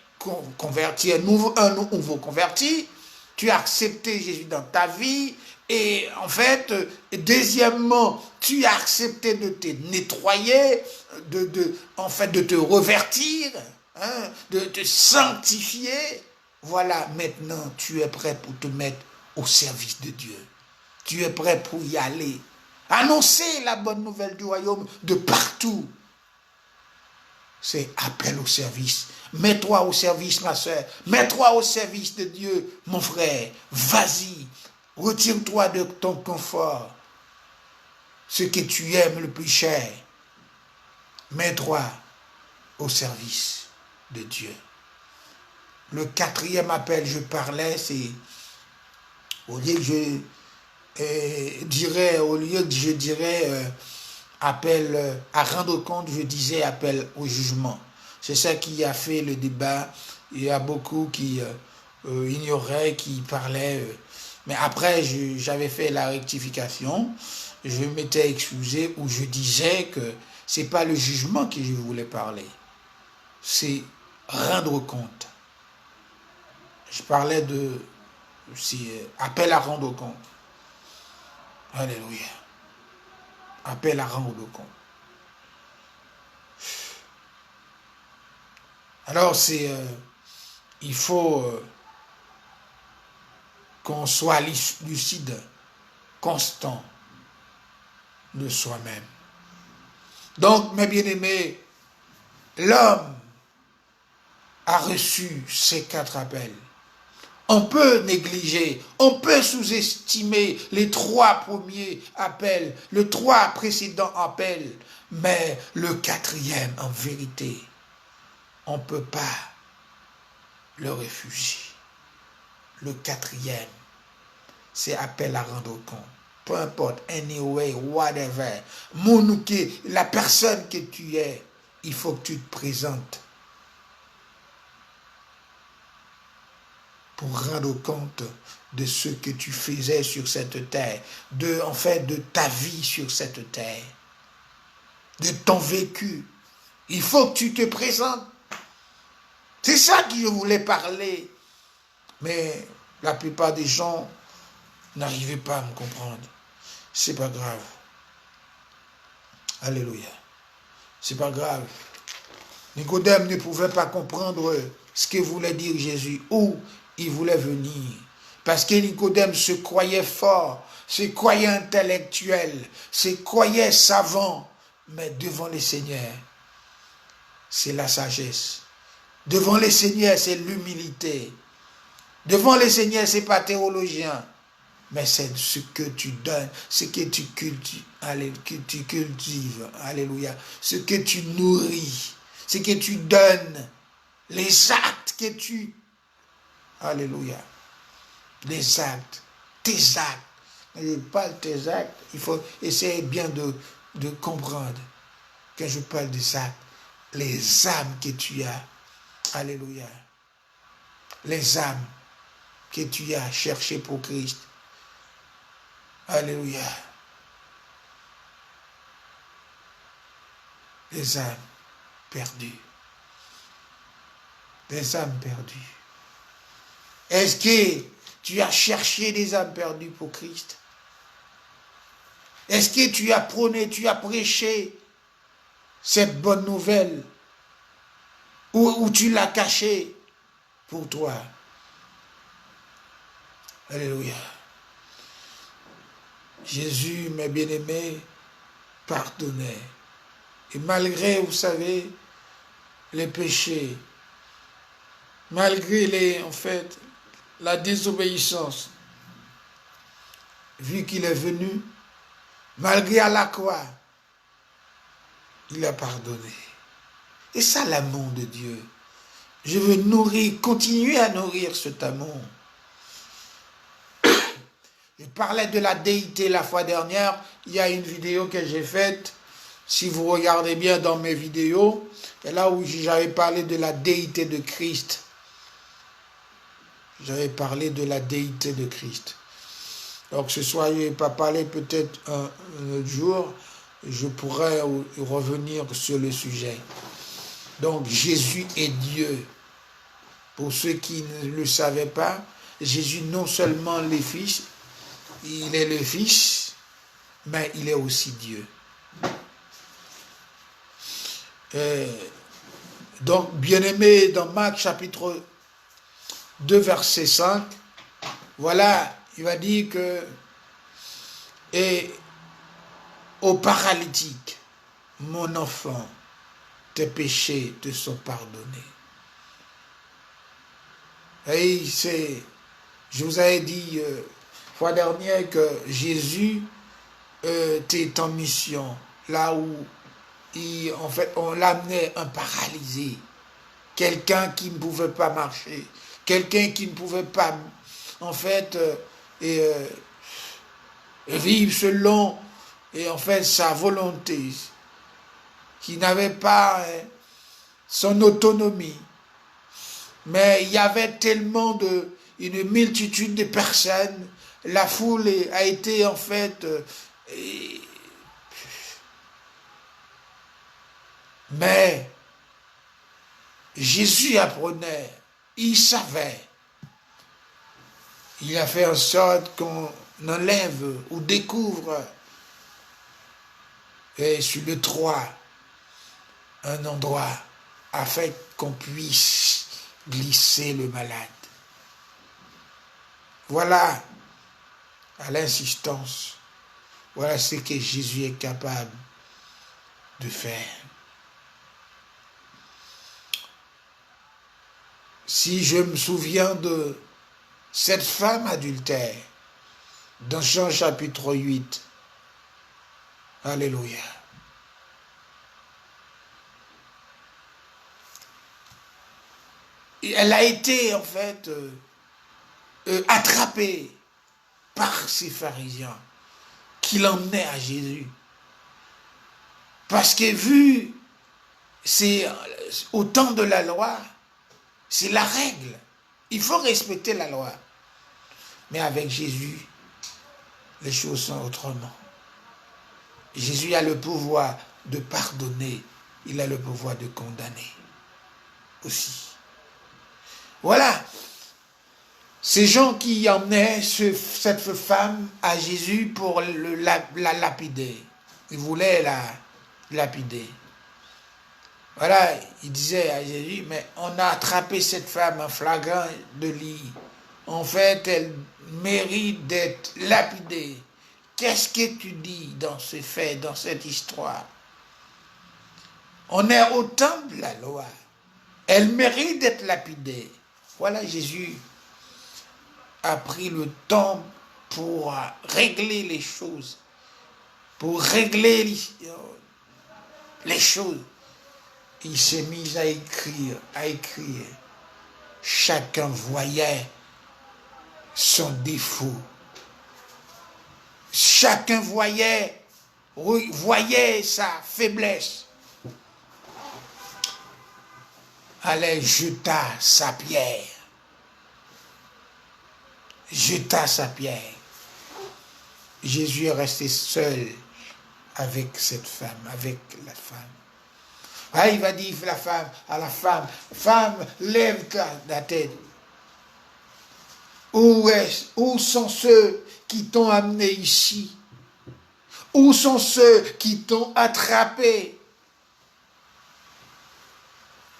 converti, un nouveau converti, tu as accepté Jésus dans ta vie, et en fait, deuxièmement, tu as accepté de te nettoyer, de te revertir, de te sanctifier. Voilà, maintenant, tu es prêt pour te mettre au service de Dieu. Tu es prêt pour y aller. Annoncer la bonne nouvelle du royaume de partout. C'est appel au service. Mets-toi au service, ma soeur. Mets-toi au service de Dieu, mon frère. Vas-y. Retire-toi de ton confort. Ce que tu aimes le plus cher. Mets-toi au service de Dieu. Le quatrième appel, je parlais, c'est au lieu que je dirais appel à rendre compte, je disais appel au jugement. C'est ça qui a fait le débat. Il y a beaucoup qui ignoraient, qui parlaient. Mais après, j'avais fait la rectification. Je m'étais excusé où je disais que c'est pas le jugement que je voulais parler. C'est rendre compte. Je parlais de appel à rendre compte. Alléluia. Appel à rendre compte. Alors il faut qu'on soit lucide, constant de soi-même. Donc, mes bien-aimés, l'homme a reçu ces 4 appels. On peut négliger, on peut sous-estimer les 3 premiers appels, les 3 précédents appels, mais le 4e, en vérité, on ne peut pas le refuser. Le 4e, c'est appel à rendre compte. Peu importe, anyway, whatever. La personne que tu es, il faut que tu te présentes pour rendre compte de ce que tu faisais sur cette terre, de ta vie sur cette terre. de ton vécu. Il faut que tu te présentes. C'est ça que je voulais parler. Mais la plupart des gens n'arrivaient pas à me comprendre. C'est pas grave. Alléluia. C'est pas grave. Nicodème ne pouvait pas comprendre ce que voulait dire Jésus, où il voulait venir. Parce que Nicodème se croyait fort, se croyait intellectuel, se croyait savant. Mais devant le Seigneur, c'est la sagesse. Devant le Seigneur, c'est l'humilité. Devant le Seigneur, c'est pas théologien. Mais c'est ce que tu donnes, ce que tu cultives, alléluia, ce que tu nourris, ce que tu donnes, les actes que tu, alléluia, les actes, tes actes. Je parle de tes actes, il faut essayer bien de comprendre que je parle des actes, les âmes que tu as, alléluia, les âmes que tu as cherchées pour Christ. Alléluia. Les âmes perdues. Les âmes perdues. Est-ce que tu as cherché des âmes perdues pour Christ? Est-ce que tu as prôné, tu as prêché cette bonne nouvelle? Ou tu l'as cachée pour toi? Alléluia. Jésus, mes bien-aimés, pardonnait. Et malgré, vous savez, les péchés, malgré la désobéissance, vu qu'il est venu, malgré à la croix, il a pardonné. Et ça, l'amour de Dieu. Je veux continuer à nourrir cet amour. Je parlais de la déité la fois dernière. Il y a une vidéo que j'ai faite. Si vous regardez bien dans mes vidéos, c'est là où j'avais parlé de la déité de Christ. J'avais parlé de la déité de Christ. Donc ce soir, je n'ai pas parlé, peut-être un autre jour, je pourrais revenir sur le sujet. Donc Jésus est Dieu. Pour ceux qui ne le savaient pas, Jésus non seulement le Fils, il est le Fils, mais il est aussi Dieu. Donc, bien-aimé, dans Marc chapitre 2, verset 5, voilà, il va dire que, et au paralytique, mon enfant, tes péchés te sont pardonnés. Et je vous avais dit fois dernière que Jésus était en mission, là où on l'amenait un paralysé, quelqu'un qui ne pouvait pas marcher, quelqu'un qui ne pouvait pas, vivre selon, sa volonté, qui n'avait pas son autonomie. Mais il y avait tellement une multitude de personnes, la foule a été mais Jésus apprenait, il savait. Il a fait en sorte qu'on enlève ou découvre sur le toit un endroit afin qu'on puisse glisser le malade. Voilà, à l'insistance, voilà ce que Jésus est capable de faire. Si je me souviens de cette femme adultère, dans Jean chapitre 8, alléluia. Et elle a été attrapée par ces pharisiens qui l'emmenaient à Jésus. Parce que vu, c'est au temps de la loi, c'est la règle. Il faut respecter la loi. Mais avec Jésus, les choses sont autrement. Jésus a le pouvoir de pardonner, il a le pouvoir de condamner aussi. Voilà. Ces gens qui emmenaient cette femme à Jésus pour la lapider. Ils voulaient la lapider. Voilà, ils disaient à Jésus, mais on a attrapé cette femme en flagrant délit. En fait, elle mérite d'être lapidée. Qu'est-ce que tu dis dans ce fait, dans cette histoire? On est au temps de la loi. Elle mérite d'être lapidée. Voilà, Jésus a pris le temps pour régler les choses. Pour régler les choses. Il s'est mis à écrire, à écrire. Chacun voyait son défaut. Chacun voyait sa faiblesse. Allait jeta sa pierre. Jeta sa pierre. Jésus est resté seul avec cette femme, avec la femme. Ah, il va dire à la femme, femme, lève ta tête. Où sont ceux qui t'ont amené ici? Où sont ceux qui t'ont attrapé?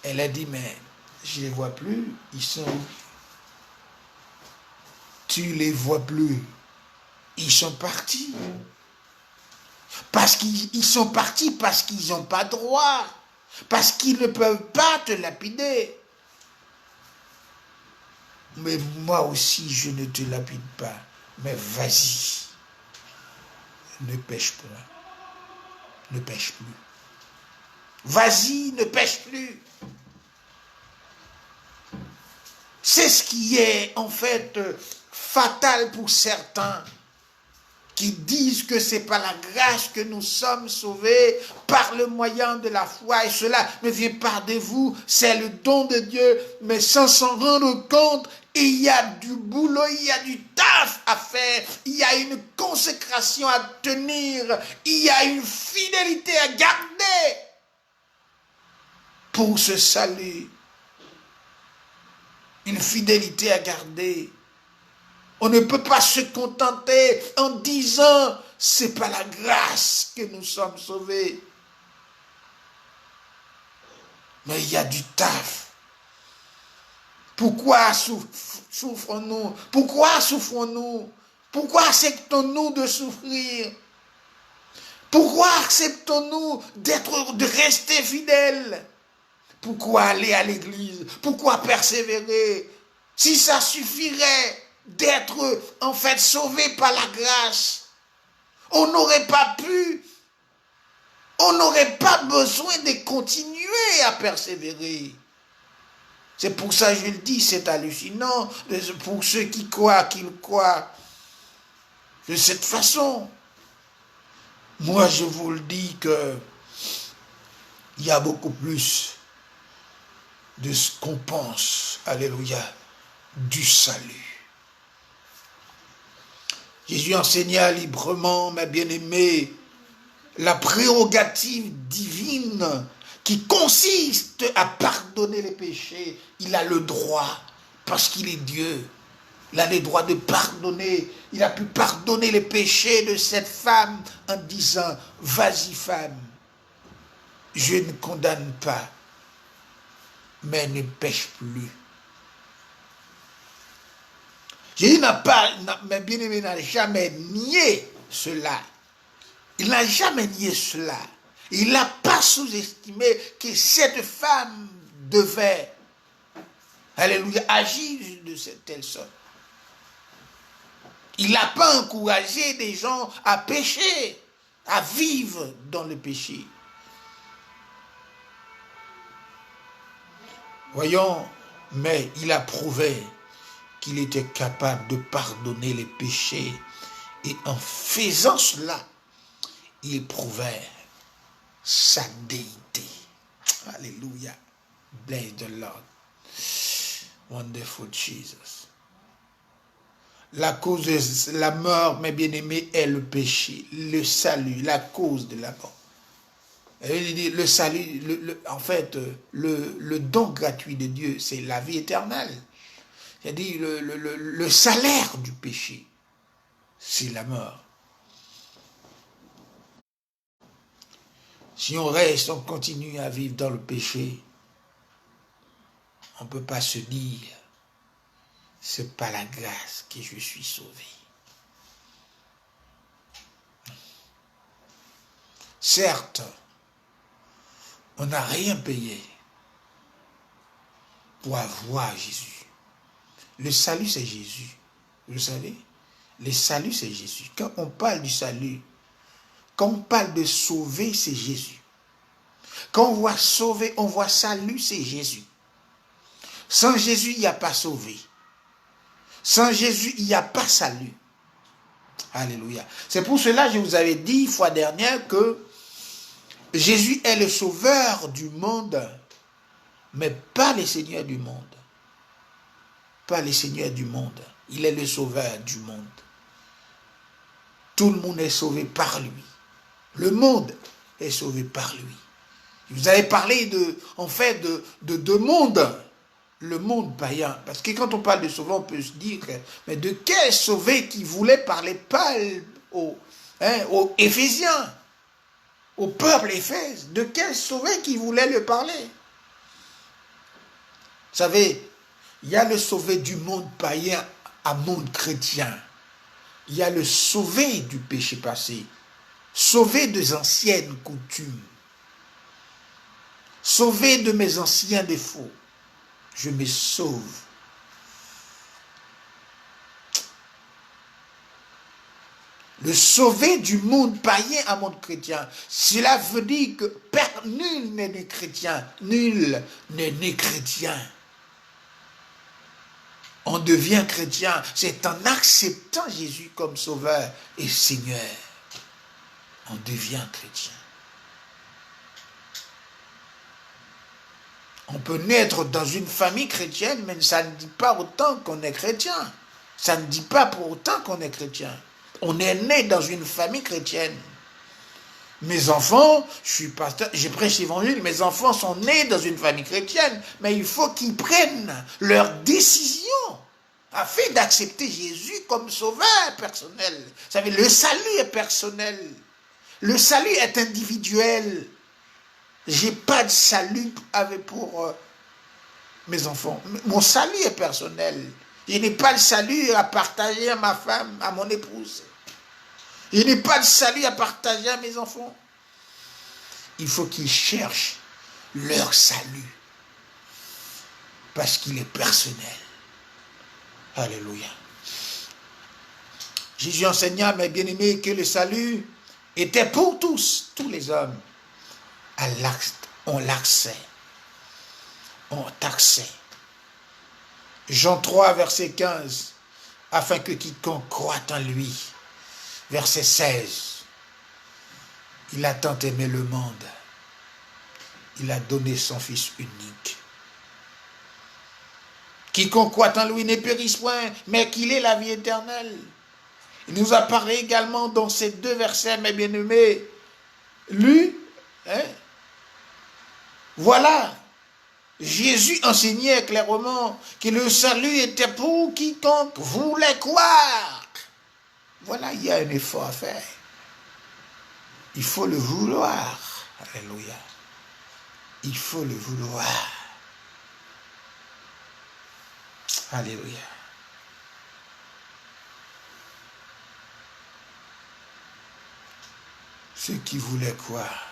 Elle a dit, mais je ne les vois plus, ils sont où? Tu ne les vois plus, ils sont partis. Parce qu'ils sont partis parce qu'ils n'ont pas droit. Parce qu'ils ne peuvent pas te lapider. Mais moi aussi, je ne te lapide pas. Mais vas-y. Ne pêche pas. Ne pêche plus. Vas-y, ne pêche plus. C'est ce qui est en fait fatal pour certains qui disent que c'est par la grâce que nous sommes sauvés par le moyen de la foi et cela ne vient pas de vous, c'est le don de Dieu, mais sans s'en rendre compte, il y a du boulot, il y a du taf à faire, il y a une consécration à tenir, il y a une fidélité à garder pour ce salut. Une fidélité à garder. On ne peut pas se contenter en disant c'est par la grâce que nous sommes sauvés. Mais il y a du taf. Pourquoi souffrons-nous? Pourquoi souffrons-nous? Pourquoi acceptons-nous de souffrir? Pourquoi acceptons-nous de rester fidèles? Pourquoi aller à l'église? Pourquoi persévérer? Si ça suffirait d'être en fait sauvé par la grâce, on n'aurait pas besoin de continuer à persévérer. C'est pour ça que je le dis, c'est hallucinant pour ceux qui croient, qu'ils croient de cette façon. Moi, je vous le dis que il y a beaucoup plus de ce qu'on pense, alléluia, du salut. Jésus enseigna librement, mes bien-aimés, la prérogative divine qui consiste à pardonner les péchés. Il a le droit, parce qu'il est Dieu. Il a le droit de pardonner. Il a pu pardonner les péchés de cette femme en disant, vas-y femme, je ne condamne pas, mais ne pêche plus. Jésus mais bien aimé, n'a jamais nié cela. Il n'a jamais nié cela. Il n'a pas sous-estimé que cette femme devait, alléluia, agir de telle sorte. Il n'a pas encouragé des gens à pécher, à vivre dans le péché. Voyons, mais il a prouvé qu'il était capable de pardonner les péchés. Et en faisant cela, il prouvait sa déité. Alléluia. Bless the Lord. Wonderful Jesus. La cause de la mort, mes bien-aimés, est le péché. Le salut, la cause de la mort Il dit, le salut, en fait, le don gratuit de Dieu, c'est la vie éternelle. C'est-à-dire, le salaire du péché, c'est la mort. Si on reste, on continue à vivre dans le péché, on ne peut pas se dire, c'est pas la grâce que je suis sauvé. Certes, on n'a rien payé pour avoir Jésus. Le salut, c'est Jésus. Vous le savez? Le salut, c'est Jésus. Quand on parle du salut, quand on parle de sauver, c'est Jésus. Quand on voit sauver, on voit salut, c'est Jésus. Sans Jésus, il n'y a pas sauvé. Sans Jésus, il n'y a pas salut. Alléluia. C'est pour cela que je vous avais dit, fois dernière, que Jésus est le sauveur du monde, mais pas le Seigneur du monde. Pas le Seigneur du monde. Il est le sauveur du monde. Tout le monde est sauvé par lui. Le monde est sauvé par lui. Vous avez parlé de deux mondes. Le monde païen. Parce que quand on parle de sauver, on peut se dire, mais de quel sauvé qui voulait parler pas aux Éphésiens, au peuple Éphèse? De quel sauvé qui voulait le parler? Vous savez, il y a le sauvé du monde païen à monde chrétien. Il y a le sauvé du péché passé, sauvé des anciennes coutumes, sauvé de mes anciens défauts. Je me sauve. Le sauvé du monde païen à monde chrétien. Cela veut dire que nul n'est né chrétien. Nul n'est né chrétien. On devient chrétien. C'est en acceptant Jésus comme sauveur et Seigneur. On devient chrétien. On peut naître dans une famille chrétienne, mais ça ne dit pas autant qu'on est chrétien. Ça ne dit pas pour autant qu'on est chrétien. On est né dans une famille chrétienne. Mes enfants, je suis pasteur, je prêche l'évangile, mes enfants sont nés dans une famille chrétienne, mais il faut qu'ils prennent leur décision afin d'accepter Jésus comme sauveur personnel. Vous savez, le salut est personnel. Le salut est individuel. J'ai pas de salut pour mes enfants. Mon salut est personnel. Je n'ai pas de salut à partager à ma femme, à mon épouse. Je n'ai pas de salut à partager à mes enfants. Il faut qu'ils cherchent leur salut. Parce qu'il est personnel. Alléluia. Jésus enseigna, mes bien-aimés, que le salut était pour tous les hommes. On l'accès. On taxait. Jean 3, verset 15. Afin que quiconque croit en lui. Verset 16. Il a tant aimé le monde. Il a donné son Fils unique. Quiconque croit en lui ne périsse point, mais qu'il ait la vie éternelle. Il nous apparaît également dans ces deux versets, mes bien-aimés, lus, voilà, Jésus enseignait clairement que le salut était pour quiconque voulait croire. Voilà, il y a un effort à faire. Il faut le vouloir. Alléluia. Il faut le vouloir. Alléluia. Ceux qui voulaient croire.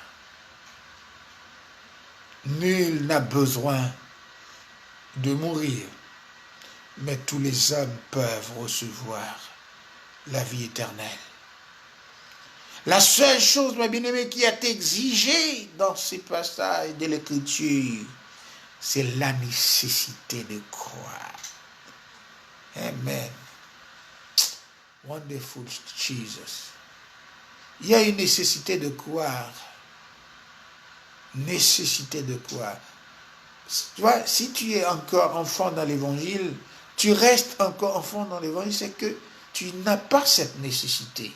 Nul n'a besoin de mourir, mais tous les hommes peuvent recevoir la vie éternelle. La seule chose, mes bien-aimés, qui est exigée dans ces passages de l'Écriture, c'est la nécessité de croire. Amen. Wonderful Jesus. Il y a une nécessité de croire. Nécessité de croire. Tu vois, si tu es encore enfant dans l'évangile, tu restes encore enfant dans l'évangile, c'est que tu n'as pas cette nécessité.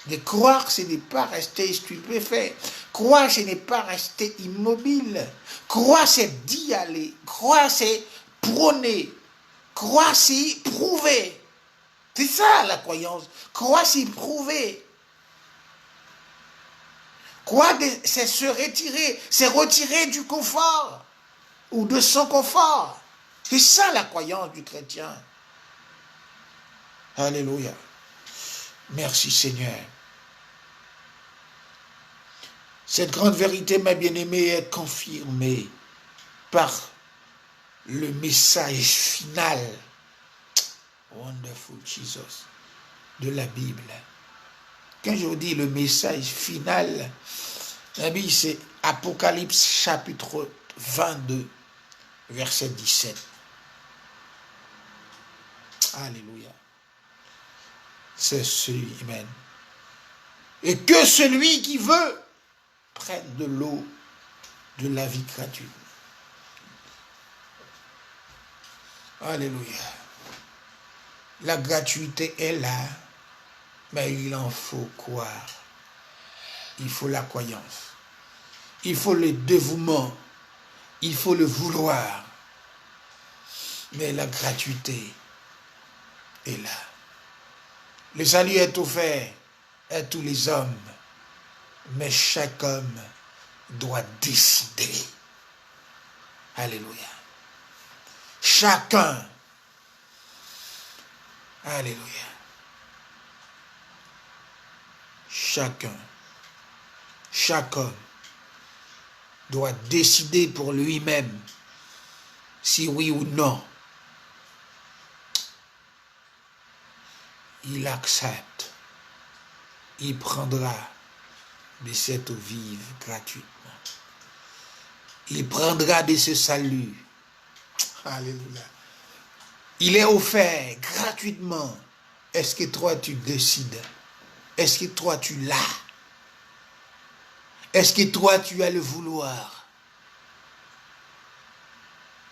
De croire, ce n'est pas rester stupéfait. Croire, ce n'est pas rester immobile. Croire, c'est d'y aller. Croire, c'est prôner. Croire, c'est prouver. C'est ça la croyance. Croire, c'est prouver. Croire, c'est se retirer. C'est retirer du confort ou de son confort. C'est ça la croyance du chrétien. Alléluia. Merci Seigneur. Cette grande vérité, ma bien-aimée, est confirmée par le message final, wonderful Jesus, de la Bible. Quand je vous dis le message final, la Bible, c'est Apocalypse chapitre 22, verset 17. Alléluia. C'est celui, amen. Et que celui qui veut prenne de l'eau de la vie gratuite. Alléluia. La gratuité est là, mais il en faut croire. Il faut la croyance. Il faut le dévouement. Il faut le vouloir. Mais la gratuité est là. Le salut est offert à tous les hommes, mais chaque homme doit décider. Alléluia. Chacun. Alléluia. Chacun. Chaque homme doit décider pour lui-même si oui ou non il accepte, il prendra de cette eau vive gratuitement. Il prendra de ce salut. Alléluia. Il est offert gratuitement. Est-ce que toi tu décides? Est-ce que toi tu l'as? Est-ce que toi tu as le vouloir?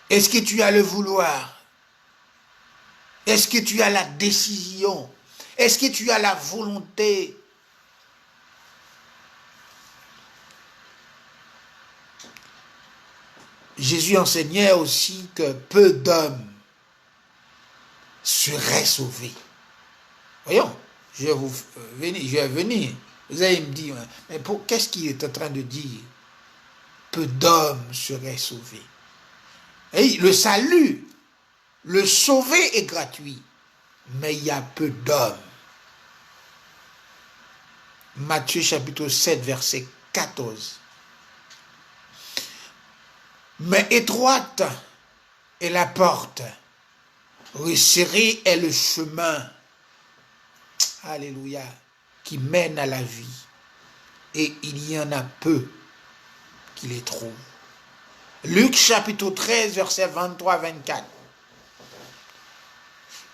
Est-ce que tu as le vouloir? Est-ce que tu as la décision? Est-ce que tu as la volonté? Jésus enseignait aussi que peu d'hommes seraient sauvés. Voyons, je vais venir. Vous allez me dire, mais qu'est-ce qu'il est en train de dire? Peu d'hommes seraient sauvés. Et le salut, le sauver est gratuit, mais il y a peu d'hommes. Matthieu chapitre 7, verset 14. Mais étroite est la porte, resserré est le chemin, alléluia, qui mène à la vie, et il y en a peu qui les trouvent. Luc chapitre 13, verset 23-24.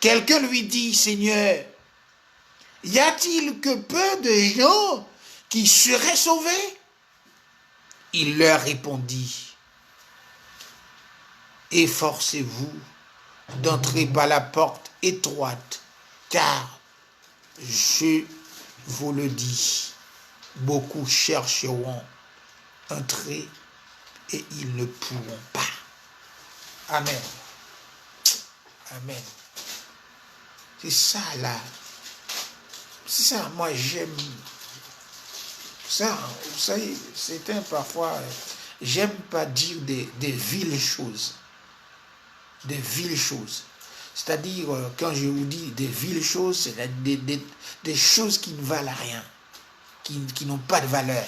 Quelqu'un lui dit, Seigneur, y a-t-il que peu de gens qui seraient sauvés? Il leur répondit, efforcez-vous d'entrer par la porte étroite, car je vous le dis, beaucoup chercheront entrer et ils ne pourront pas. Amen. Amen. C'est ça là. C'est ça, moi j'aime ça. Vous savez, certains parfois, j'aime pas dire des viles choses. Des viles choses. C'est-à-dire, quand je vous dis des viles choses, c'est des choses qui ne valent rien, qui n'ont pas de valeur.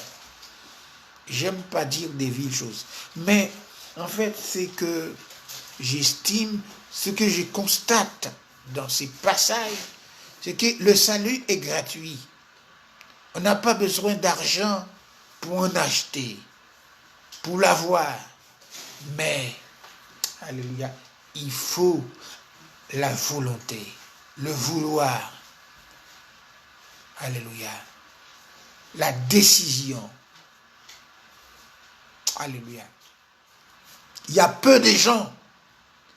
J'aime pas dire des viles choses. Mais, en fait, c'est que j'estime, ce que je constate dans ces passages, c'est que le salut est gratuit. On n'a pas besoin d'argent pour en acheter, pour l'avoir. Mais, alléluia, il faut la volonté, le vouloir. Alléluia. La décision. Alléluia. Il y a peu de gens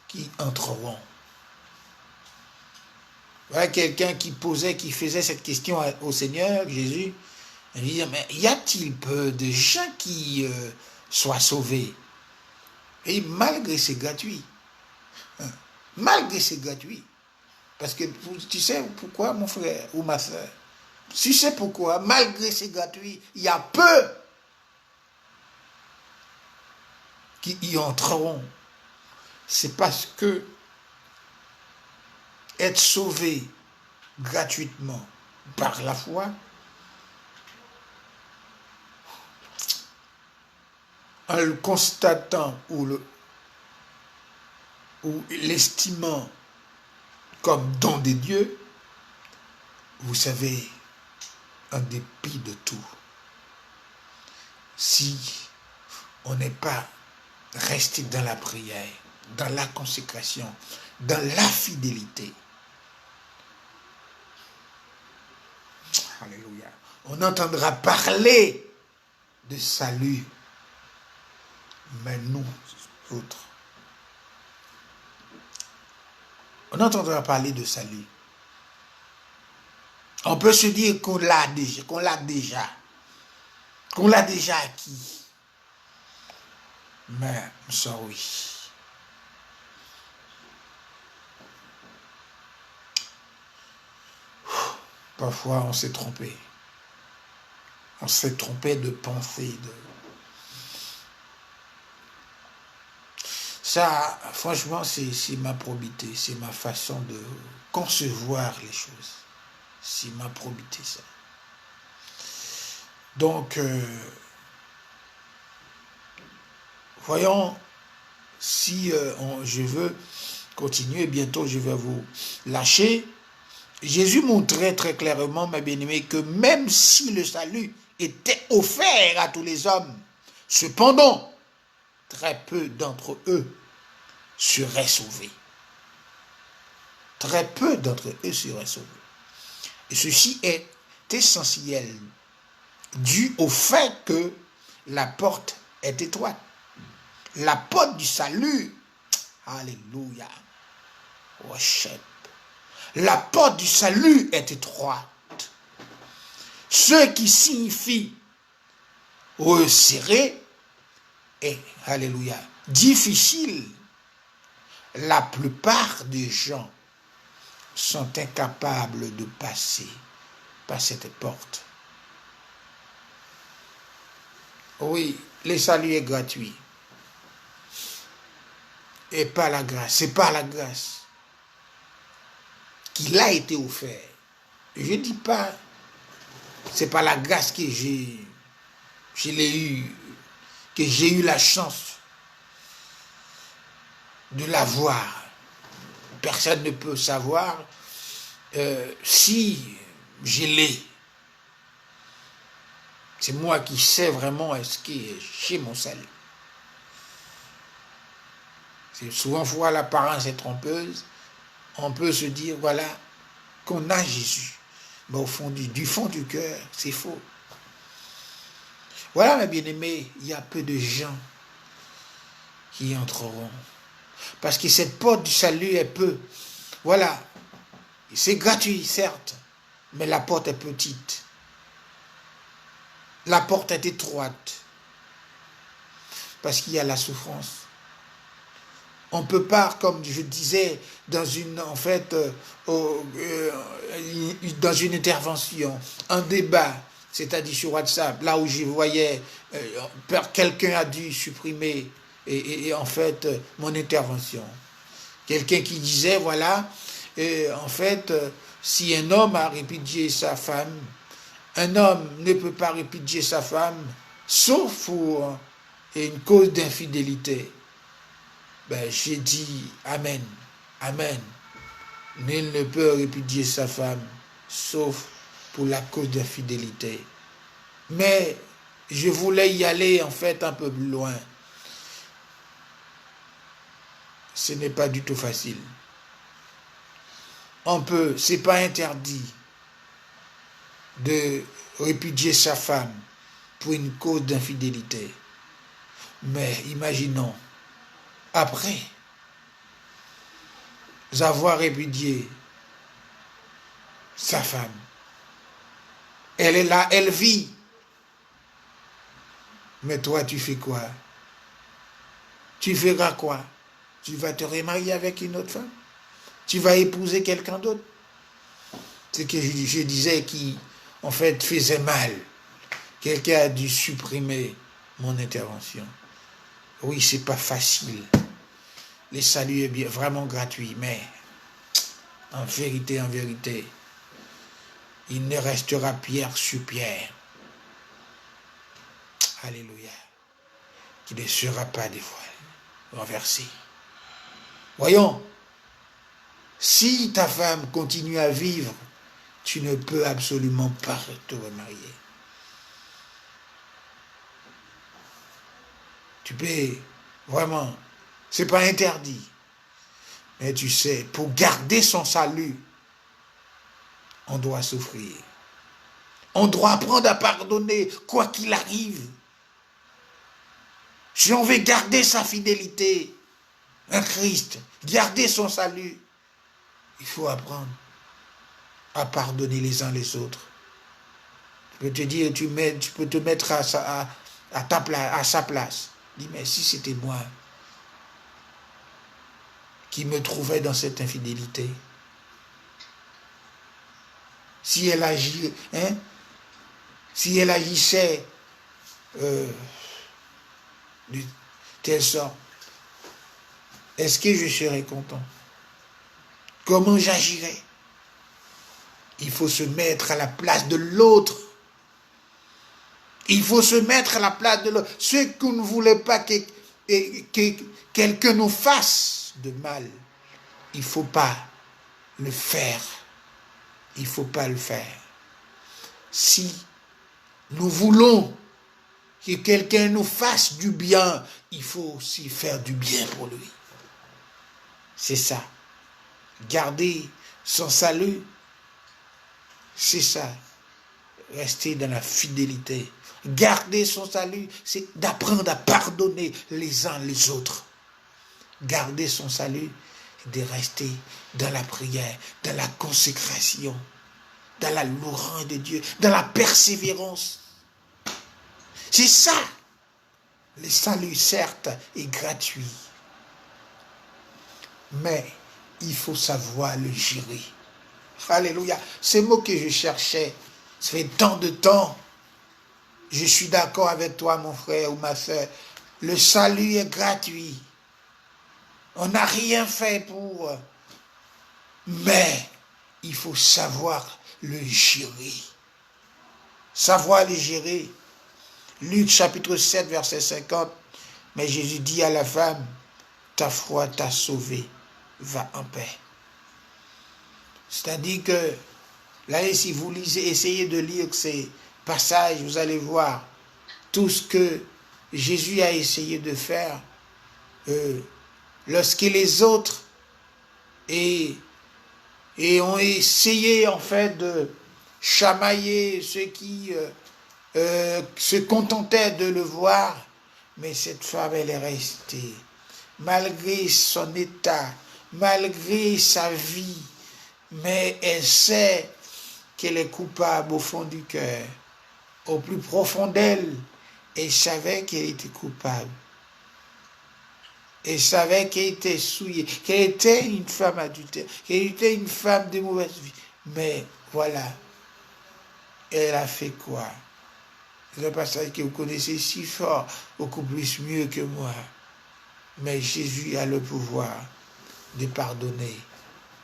qui entreront. Voilà quelqu'un qui faisait cette question au Seigneur, Jésus. Il disait, mais y a-t-il peu de gens qui soient sauvés? Et malgré c'est gratuit. Malgré c'est gratuit. Parce que tu sais pourquoi, mon frère ou ma soeur? Tu sais pourquoi, malgré c'est gratuit, il y a peu qui y entreront. C'est parce que être sauvé gratuitement par la foi, en le constatant ou l'estimant comme don de Dieu, vous savez, en dépit de tout, si on n'est pas resté dans la prière, dans la consécration, dans la fidélité, alléluia, on entendra parler de salut, mais nous autres, on entendra parler de salut. On peut se dire qu'on l'a déjà acquis. Mais, sorry. Parfois, on s'est trompé. On s'est trompé de pensée. Ça, franchement, c'est ma probité. C'est ma façon de concevoir les choses. C'est ma probité, ça. Donc, voyons si je veux continuer. Bientôt, je vais vous lâcher. Jésus montrait très clairement, mes bien-aimés, que même si le salut était offert à tous les hommes, cependant, très peu d'entre eux seraient sauvés. Très peu d'entre eux seraient sauvés. Et ceci est essentiel, dû au fait que la porte est étroite. La porte du salut, alléluia, worship. La porte du salut est étroite. Ce qui signifie resserré et, alléluia, difficile. La plupart des gens sont incapables de passer par cette porte. Oui, le salut est gratuit. Et pas la grâce. C'est pas la grâce qu'il a été offert. Je ne dis pas, c'est pas la grâce que j'ai eu la chance de l'avoir. Personne ne peut savoir si je l'ai. C'est moi qui sais vraiment ce qui est chez mon salut. C'est souvent fois l'apparence est trompeuse. On peut se dire, voilà, qu'on a Jésus. Mais au fond du fond du cœur, c'est faux. Voilà, mes bien-aimés, il y a peu de gens qui y entreront. Parce que cette porte du salut est peu. Voilà, c'est gratuit, certes, mais la porte est petite. La porte est étroite. Parce qu'il y a la souffrance. On ne peut pas, comme je disais, dans une intervention, un débat, c'est-à-dire sur WhatsApp, là où je voyais, quelqu'un a dû supprimer en fait mon intervention. Quelqu'un qui disait, voilà, en fait, si un homme a répudié sa femme, un homme ne peut pas répudier sa femme, sauf pour une cause d'infidélité. Ben, j'ai dit Amen, Amen. Nul ne peut répudier sa femme, sauf pour la cause d'infidélité. Mais je voulais y aller en fait un peu plus loin. Ce n'est pas du tout facile. On peut, c'est pas interdit de répudier sa femme pour une cause d'infidélité. Mais imaginons, après avoir répudié sa femme. Elle est là, elle vit. Mais toi, tu fais quoi? Tu feras quoi? Tu vas te remarier avec une autre femme? Tu vas épouser quelqu'un d'autre? Ce que je disais qui, en fait, faisait mal. Quelqu'un a dû supprimer mon intervention. Oui, c'est pas facile. Le salut est bien, vraiment gratuit, mais en vérité, il ne restera pierre sur pierre. Alléluia. Qui ne sera pas dévoilé, renversé. Voyons, si ta femme continue à vivre, tu ne peux absolument pas te remarier. Tu peux, vraiment, c'est pas interdit. Mais tu sais, pour garder son salut, on doit souffrir. On doit apprendre à pardonner, quoi qu'il arrive. Si on veut garder sa fidélité à Christ, garder son salut, il faut apprendre à pardonner les uns les autres. Je peux te dire, tu peux te mettre à sa place. Dis, mais si c'était moi qui me trouvais dans cette infidélité, si elle agissait de telle sorte, est-ce que je serais content? Comment j'agirais? Il faut se mettre à la place de l'autre. Il faut se mettre à la place de l'autre. Ceux qui ne voulaient pas que quelqu'un nous fasse de mal, il ne faut pas le faire. Il ne faut pas le faire. Si nous voulons que quelqu'un nous fasse du bien, il faut aussi faire du bien pour lui. C'est ça. Garder son salut, c'est ça. Rester dans la fidélité. Garder son salut, c'est d'apprendre à pardonner les uns les autres. Garder son salut, c'est de rester dans la prière, dans la consécration, dans la louange de Dieu, dans la persévérance. C'est ça. Le salut, certes, est gratuit. Mais il faut savoir le gérer. Alléluia. Ce mot que je cherchais, ça fait tant de temps. Je suis d'accord avec toi, mon frère ou ma soeur. Le salut est gratuit. On n'a rien fait pour. Mais il faut savoir le gérer. Savoir le gérer. Luc chapitre 7, verset 50. Mais Jésus dit à la femme, ta foi t'a sauvé, va en paix. C'est-à-dire que, là, si vous lisez, essayez de lire ces passages, vous allez voir tout ce que Jésus a essayé de faire lorsque les autres ont essayé en fait de chamailler ceux qui se contentaient de le voir, mais cette femme, elle est restée, malgré son état, malgré sa vie, mais elle sait qu'elle est coupable au fond du cœur, au plus profond d'elle. Elle savait qu'elle était coupable. Elle savait qu'elle était souillée, qu'elle était une femme adultère, qu'elle était une femme de mauvaise vie. Mais voilà, elle a fait quoi? C'est un passage que vous connaissez si fort, beaucoup plus mieux que moi. Mais Jésus a le pouvoir de pardonner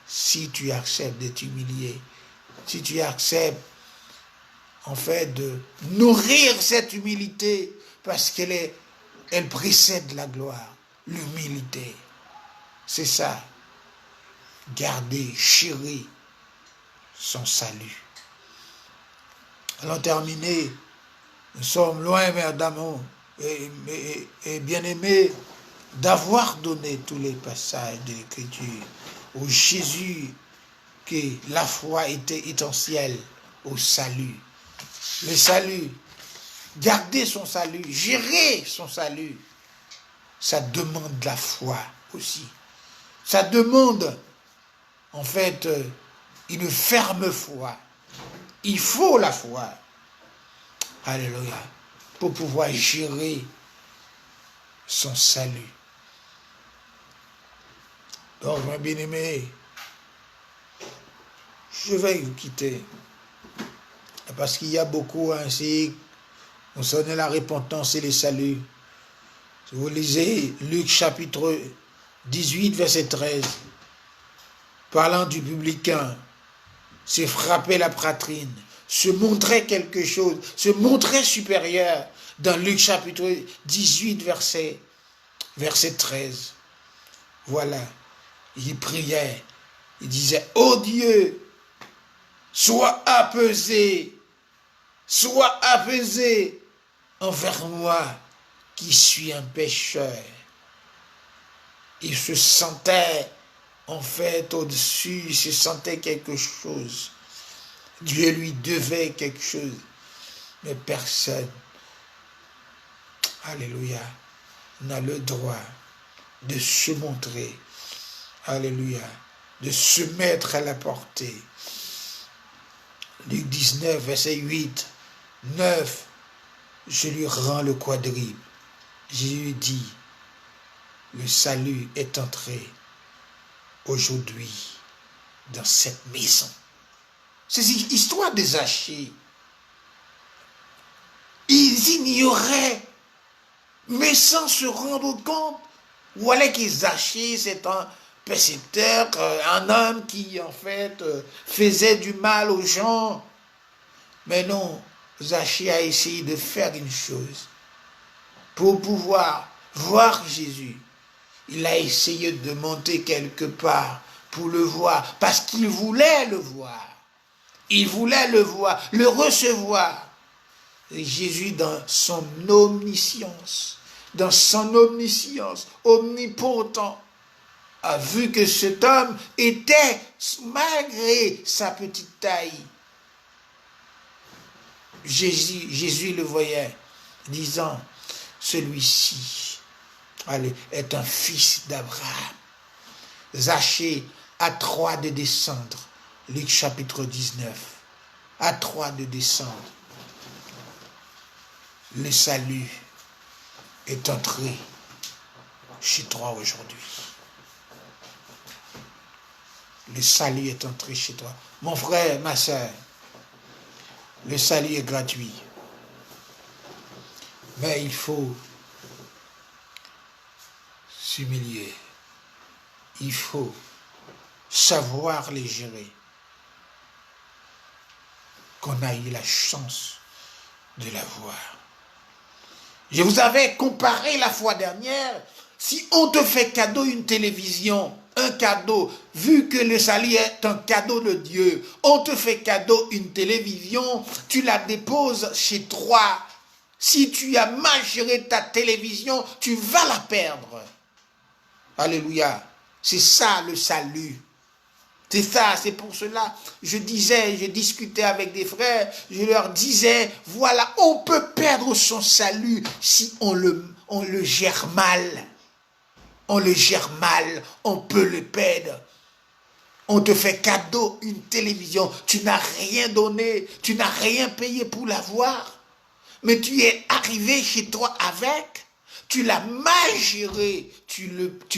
si tu acceptes de t'humilier, si tu acceptes en fait de nourrir cette humilité parce elle précède la gloire, l'humilité. C'est ça. Garder, chérir son salut. Allons terminer. Nous sommes loin, mère d'amour et bien-aimés, d'avoir donné tous les passages de l'Écriture où Jésus, que la foi était essentielle au salut. Le salut, garder son salut, gérer son salut, ça demande de la foi aussi. Ça demande, en fait, une ferme foi. Il faut la foi. Alléluia. Pour pouvoir gérer son salut. Donc, mes bien-aimés, je vais vous quitter. Parce qu'il y a beaucoup ainsi concernant la repentance et le salut. Si vous lisez Luc chapitre 18, verset 13, parlant du publicain, se frapper la poitrine, se montrer quelque chose, se montrer supérieur, dans Luc chapitre 18, verset 13. Voilà, il priait, il disait, « Oh Dieu, sois apaisé envers moi qui suis un pécheur. » Il se sentait en fait au-dessus, il se sentait quelque chose. Dieu lui devait quelque chose, mais personne, alléluia, n'a le droit de se montrer, alléluia, de se mettre à la portée. Luc 19, verset 8, 9, je lui rends le quadruple. Jésus dit, le salut est entré aujourd'hui dans cette maison. C'est l'histoire des Zachée. Ils ignoraient, mais sans se rendre compte, voilà que Zachée, c'est un persécuteur, un homme qui en fait faisait du mal aux gens. Mais non, Zachée a essayé de faire une chose. Pour pouvoir voir Jésus, il a essayé de monter quelque part pour le voir, parce qu'il voulait le voir. Il voulait le voir, le recevoir. Et Jésus, dans son omniscience, omnipotent, a vu que cet homme était, malgré sa petite taille, Jésus le voyait, disant, celui-ci est un fils d'Abraham. Zachée a droit de descendre. Luc chapitre 19. A droit de descendre. Le salut est entré chez toi aujourd'hui. Le salut est entré chez toi. Mon frère, ma soeur, le salut est gratuit. Mais il faut s'humilier. Il faut savoir les gérer. Qu'on a eu la chance de la voir. Je vous avais comparé la fois dernière, si on te fait cadeau une télévision, un cadeau, vu que le salut est un cadeau de Dieu, on te fait cadeau une télévision, tu la déposes chez toi. Si tu as mal géré ta télévision, tu vas la perdre. Alléluia. C'est ça le salut. C'est ça, c'est pour cela, je discutais avec des frères, je leur disais, voilà, on peut perdre son salut si on le gère mal. On le gère mal, on peut le perdre. On te fait cadeau une télévision, tu n'as rien donné, tu n'as rien payé pour l'avoir, mais tu es arrivé chez toi avec, tu l'as mal géré, tu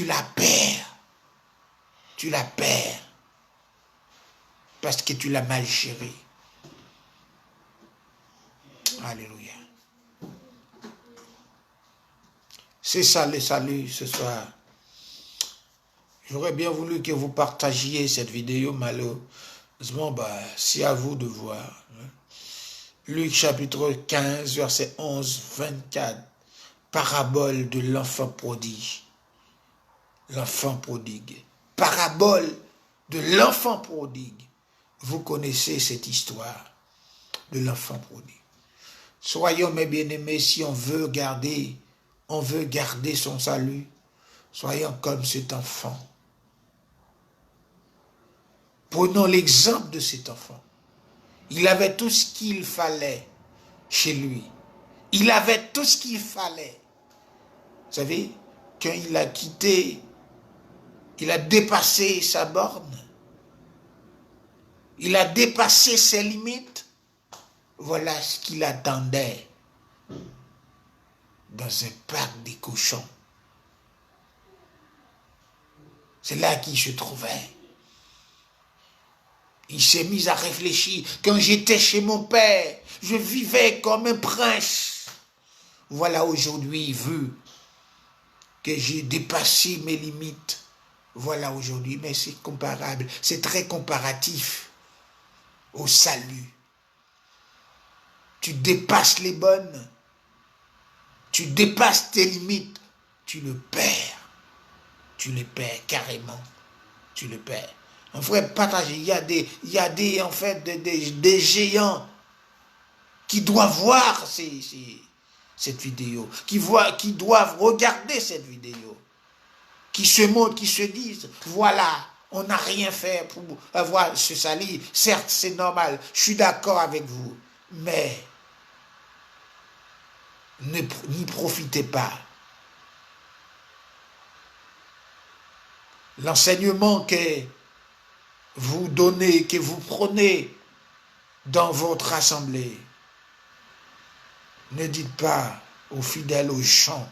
la perds. Tu la perds. Parce que tu l'as mal géré. Alléluia. C'est ça le salut ce soir. J'aurais bien voulu que vous partagiez cette vidéo, malheureusement, c'est à vous de voir. Luc chapitre 15, verset 11, 24. Parabole de l'enfant prodigue. L'enfant prodigue. Parabole de l'enfant prodigue. Vous connaissez cette histoire de l'enfant prodigue. Soyons, mes bien-aimés, si on veut garder son salut, soyons comme cet enfant. Prenons l'exemple de cet enfant. Il avait tout ce qu'il fallait chez lui. Il avait tout ce qu'il fallait. Vous savez, quand il a quitté, il a dépassé sa borne. Il a dépassé ses limites. Voilà ce qu'il attendait dans un parc des cochons. C'est là qu'il se trouvait. Il s'est mis à réfléchir. Quand j'étais chez mon père, je vivais comme un prince. Voilà aujourd'hui, vu que j'ai dépassé mes limites. Voilà aujourd'hui, mais c'est comparable. C'est très comparatif au salut. Tu dépasses les bonnes. Tu dépasses tes limites. Tu le perds. Tu le perds carrément. Tu le perds. On pourrait partager. Il y a des en fait, des géants qui doivent voir cette vidéo, qui doivent regarder cette vidéo, qui se montrent, qui se disent, voilà, on n'a rien fait pour avoir ce salut. Certes, c'est normal, je suis d'accord avec vous, mais n'y profitez pas. L'enseignement que vous donnez, que vous prenez dans votre assemblée, ne dites pas aux fidèles, aux gens,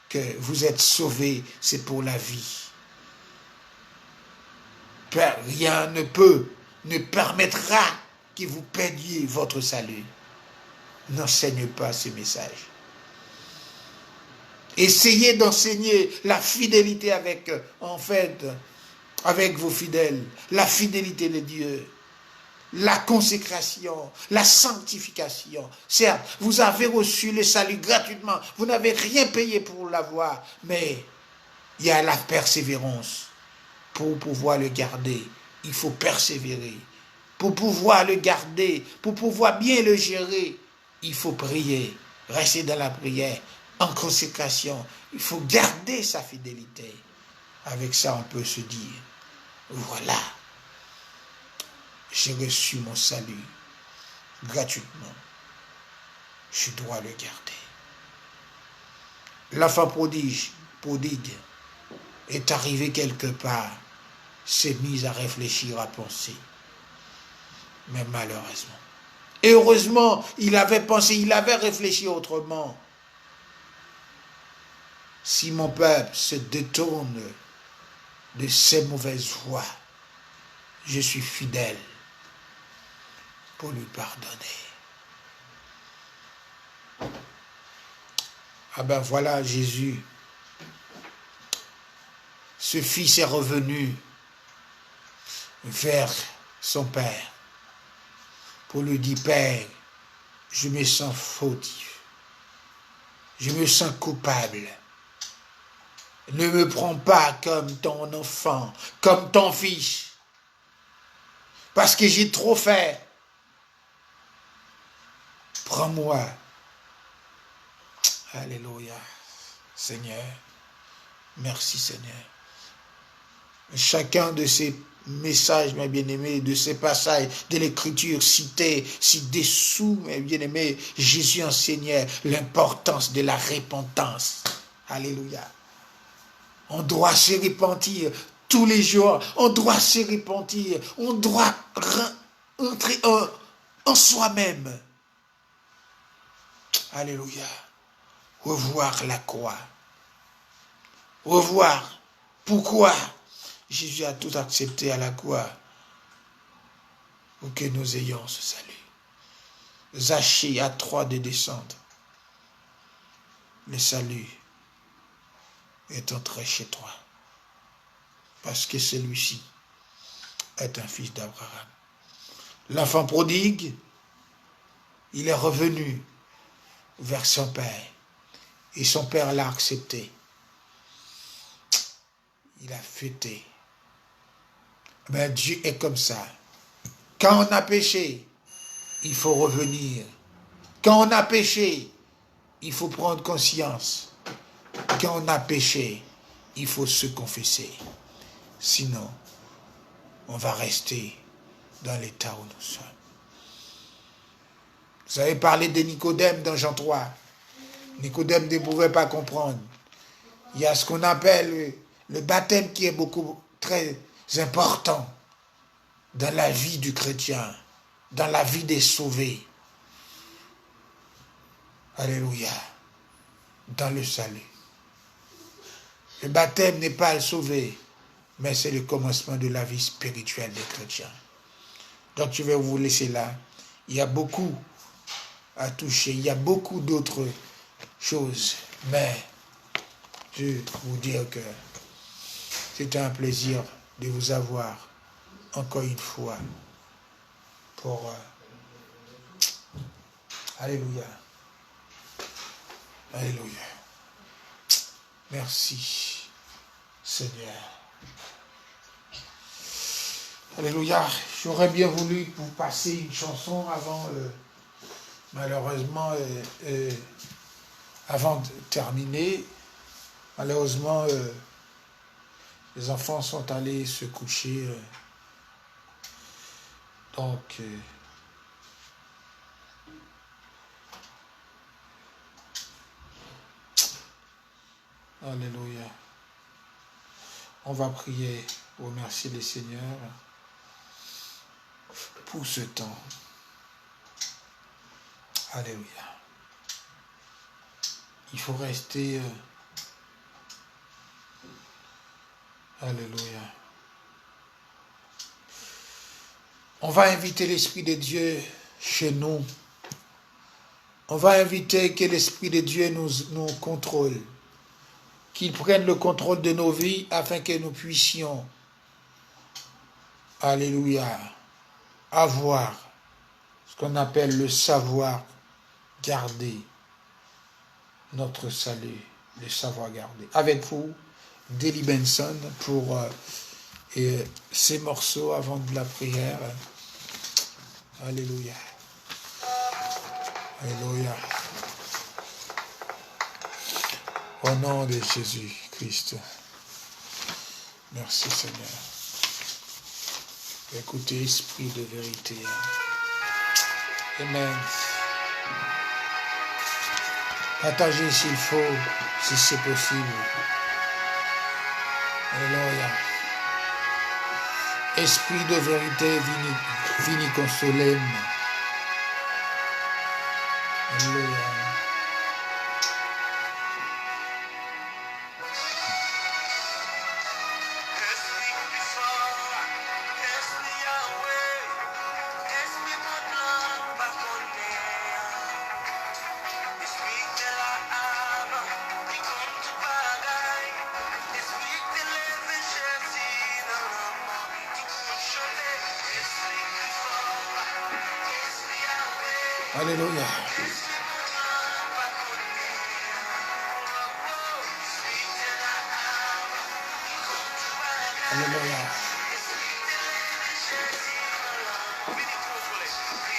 que vous êtes sauvés, c'est pour la vie. Rien ne permettra que vous perdiez votre salut. N'enseigne pas ce message. Essayez d'enseigner la fidélité avec vos fidèles, la fidélité de Dieu, la consécration, la sanctification. Certes, vous avez reçu le salut gratuitement, vous n'avez rien payé pour l'avoir, mais il y a la persévérance. Pour pouvoir le garder, il faut persévérer. Pour pouvoir le garder, pour pouvoir bien le gérer, il faut prier, rester dans la prière, en consécration. Il faut garder sa fidélité. Avec ça, on peut se dire, voilà, j'ai reçu mon salut gratuitement. Je dois le garder. L'enfant prodigue est arrivé quelque part, s'est mis à réfléchir, à penser. Mais malheureusement. Et heureusement, il avait pensé, il avait réfléchi autrement. Si mon peuple se détourne de ses mauvaises voies, je suis fidèle pour lui pardonner. Ah ben voilà, Jésus, ce fils est revenu vers son père pour lui dire, Père, je me sens fautif, je me sens coupable. Ne me prends pas comme ton enfant, comme ton fils, parce que j'ai trop fait. Prends-moi. Alléluia. Seigneur, merci Seigneur. Chacun de ces messages, mes bien-aimés, de ces passages de l'Écriture cités ci-dessous, mes bien-aimés, Jésus enseignait l'importance de la repentance. Alléluia. On doit se repentir tous les jours. On doit se repentir. On doit entrer en soi-même. Alléluia. Revoir la croix. Revoir pourquoi Jésus a tout accepté à la croix pour que nous ayons ce salut. Zachée a 3 de descendre. Le salut est entré chez toi. Parce que celui-ci est un fils d'Abraham. L'enfant prodigue, il est revenu vers son père. Et son père l'a accepté. Il a fêté. Ben, Dieu est comme ça. Quand on a péché, il faut revenir. Quand on a péché, il faut prendre conscience. Quand on a péché, il faut se confesser. Sinon, on va rester dans l'état où nous sommes. Vous avez parlé de Nicodème dans Jean 3. Nicodème ne pouvait pas comprendre. Il y a ce qu'on appelle le baptême qui est très important dans la vie du chrétien, dans la vie des sauvés. Alléluia. Dans le salut. Le baptême n'est pas le sauver, mais c'est le commencement de la vie spirituelle des chrétiens. Donc je vais vous laisser là. Il y a beaucoup à toucher, il y a beaucoup d'autres choses, mais je veux vous dire que c'était un plaisir de vous avoir encore une fois pour... Alléluia. Alléluia. Merci, Seigneur. Alléluia. J'aurais bien voulu vous passer une chanson avant, malheureusement, avant de terminer. Malheureusement, les enfants sont allés se coucher. Donc, alléluia. On va prier, remercier le Seigneur pour ce temps. Alléluia. Il faut rester... Alléluia. On va inviter l'Esprit de Dieu chez nous. On va inviter que l'Esprit de Dieu nous contrôle. Qu'il prenne le contrôle de nos vies afin que nous puissions, alléluia, avoir ce qu'on appelle le savoir garder notre salut, le savoir garder. Avec vous, Deli Benson pour ces morceaux avant de la prière. Alléluia. Alléluia. Au nom de Jésus-Christ. Merci Seigneur. Écoutez, esprit de vérité. Amen. Partagez s'il faut, si c'est possible. Alléluia. Esprit de vérité, vini consolem. Alléluia. Alléluia. Alléluia.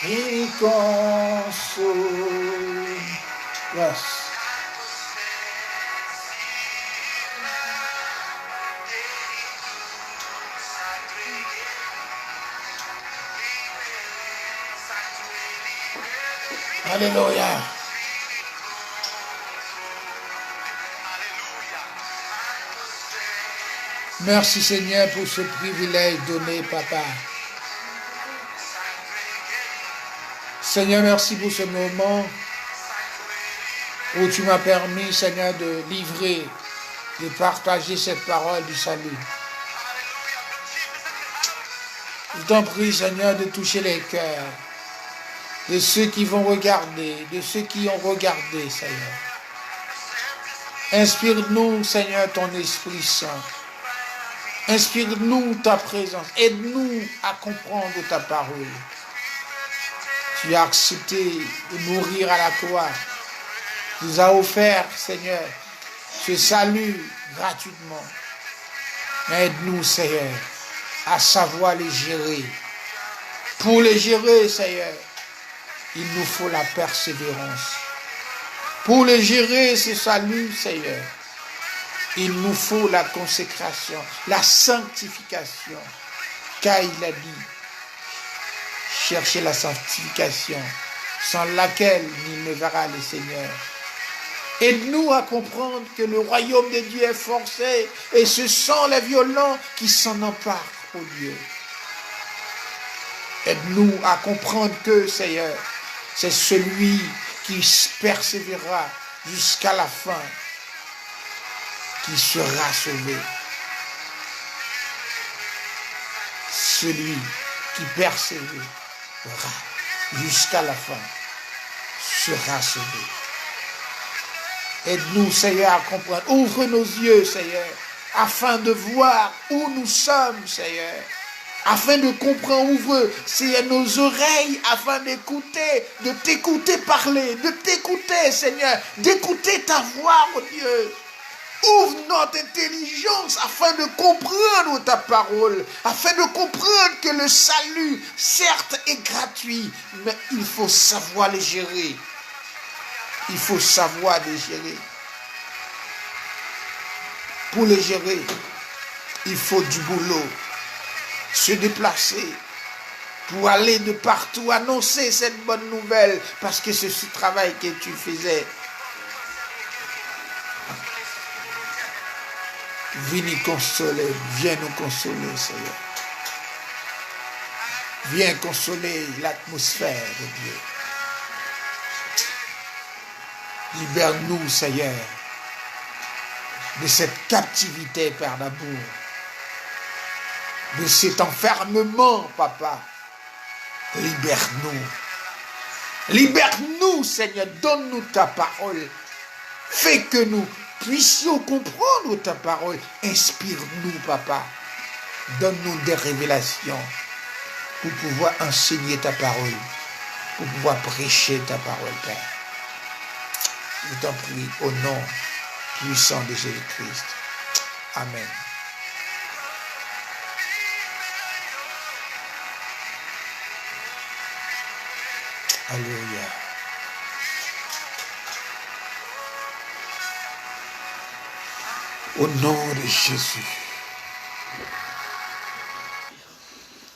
Il console. Yes. Alléluia. Merci Seigneur pour ce privilège donné, Papa. Seigneur, merci pour ce moment où tu m'as permis, Seigneur, de livrer, de partager cette parole du salut. Je t'en prie, Seigneur, de toucher les cœurs de ceux qui vont regarder, de ceux qui ont regardé, Seigneur. Inspire-nous, Seigneur, ton Esprit Saint. Inspire-nous ta présence. Aide-nous à comprendre ta parole. Tu as accepté de mourir à la croix. Tu nous as offert, Seigneur, ce salut gratuitement. Aide-nous, Seigneur, à savoir les gérer. Pour les gérer, Seigneur, il nous faut la persévérance. Pour les gérer, ce salut, Seigneur, il nous faut la consécration, la sanctification. Car il a dit, cherchez la sanctification, sans laquelle nul ne verra le Seigneur. Aide-nous à comprendre que le royaume de Dieu est forcé et ce sont les violents qui s'en emparent, oh Dieu. Aide-nous à comprendre que, Seigneur, c'est celui qui persévérera jusqu'à la fin qui sera sauvé. Celui qui persévérera jusqu'à la fin sera sauvé. Aide-nous, Seigneur, à comprendre. Ouvre nos yeux, Seigneur, afin de voir où nous sommes, Seigneur. Afin de comprendre, ouvre, Seigneur, nos oreilles, afin d'écouter, de t'écouter parler, de t'écouter, Seigneur, d'écouter ta voix, mon Dieu. Ouvre notre intelligence afin de comprendre ta parole, afin de comprendre que le salut, certes, est gratuit, mais il faut savoir les gérer. Il faut savoir les gérer. Pour les gérer, il faut du boulot, se déplacer, pour aller de partout, annoncer cette bonne nouvelle, parce que c'est ce travail que tu faisais. Viens nous consoler, viens nous consoler, Seigneur. Viens consoler l'atmosphère de Dieu. Libère-nous, Seigneur, de cette captivité par l'amour, de cet enfermement, Papa. Libère-nous. Libère-nous, Seigneur, donne-nous ta parole. Fais que nous puissions comprendre ta parole. Inspire-nous, Papa. Donne-nous des révélations pour pouvoir enseigner ta parole, pour pouvoir prêcher ta parole, Père. Je t'en prie, au nom puissant de Jésus-Christ. Amen. Alléluia. Au nom de Jésus.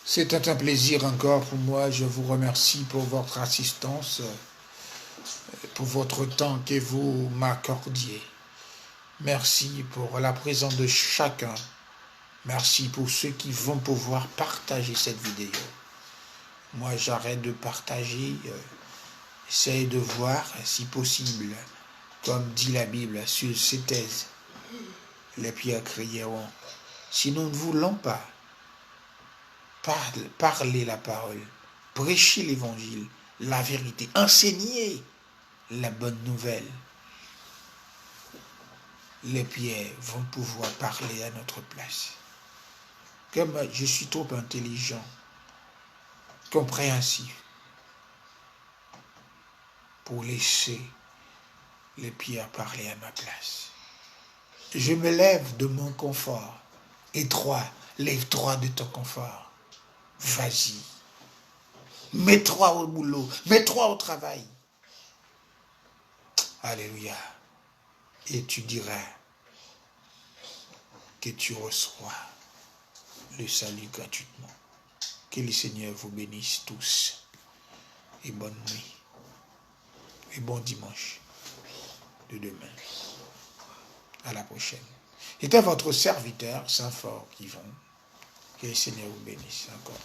C'était un plaisir encore pour moi. Je vous remercie pour votre assistance, pour votre temps que vous m'accordiez. Merci pour la présence de chacun. Merci pour ceux qui vont pouvoir partager cette vidéo. Moi, j'arrête de partager. Essaye de voir, si possible, comme dit la Bible, sur ces thèses, les pierres crieront. Si nous ne voulons pas parler la parole, prêcher l'évangile, la vérité, enseigner la bonne nouvelle, les pierres vont pouvoir parler à notre place. Comme je suis trop intelligent, compréhensif, pour laisser les pierres parler à ma place. Je me lève de mon confort étroit, lève-toi de ton confort. Vas-y. Mets-toi au boulot, mets-toi au travail. Alléluia. Et tu diras que tu reçois le salut gratuitement. Que le Seigneur vous bénisse tous. Et bonne nuit. Et bon dimanche de demain. À la prochaine. C'était votre serviteur, Saint-Fort Yvon. Que le Seigneur vous bénisse encore.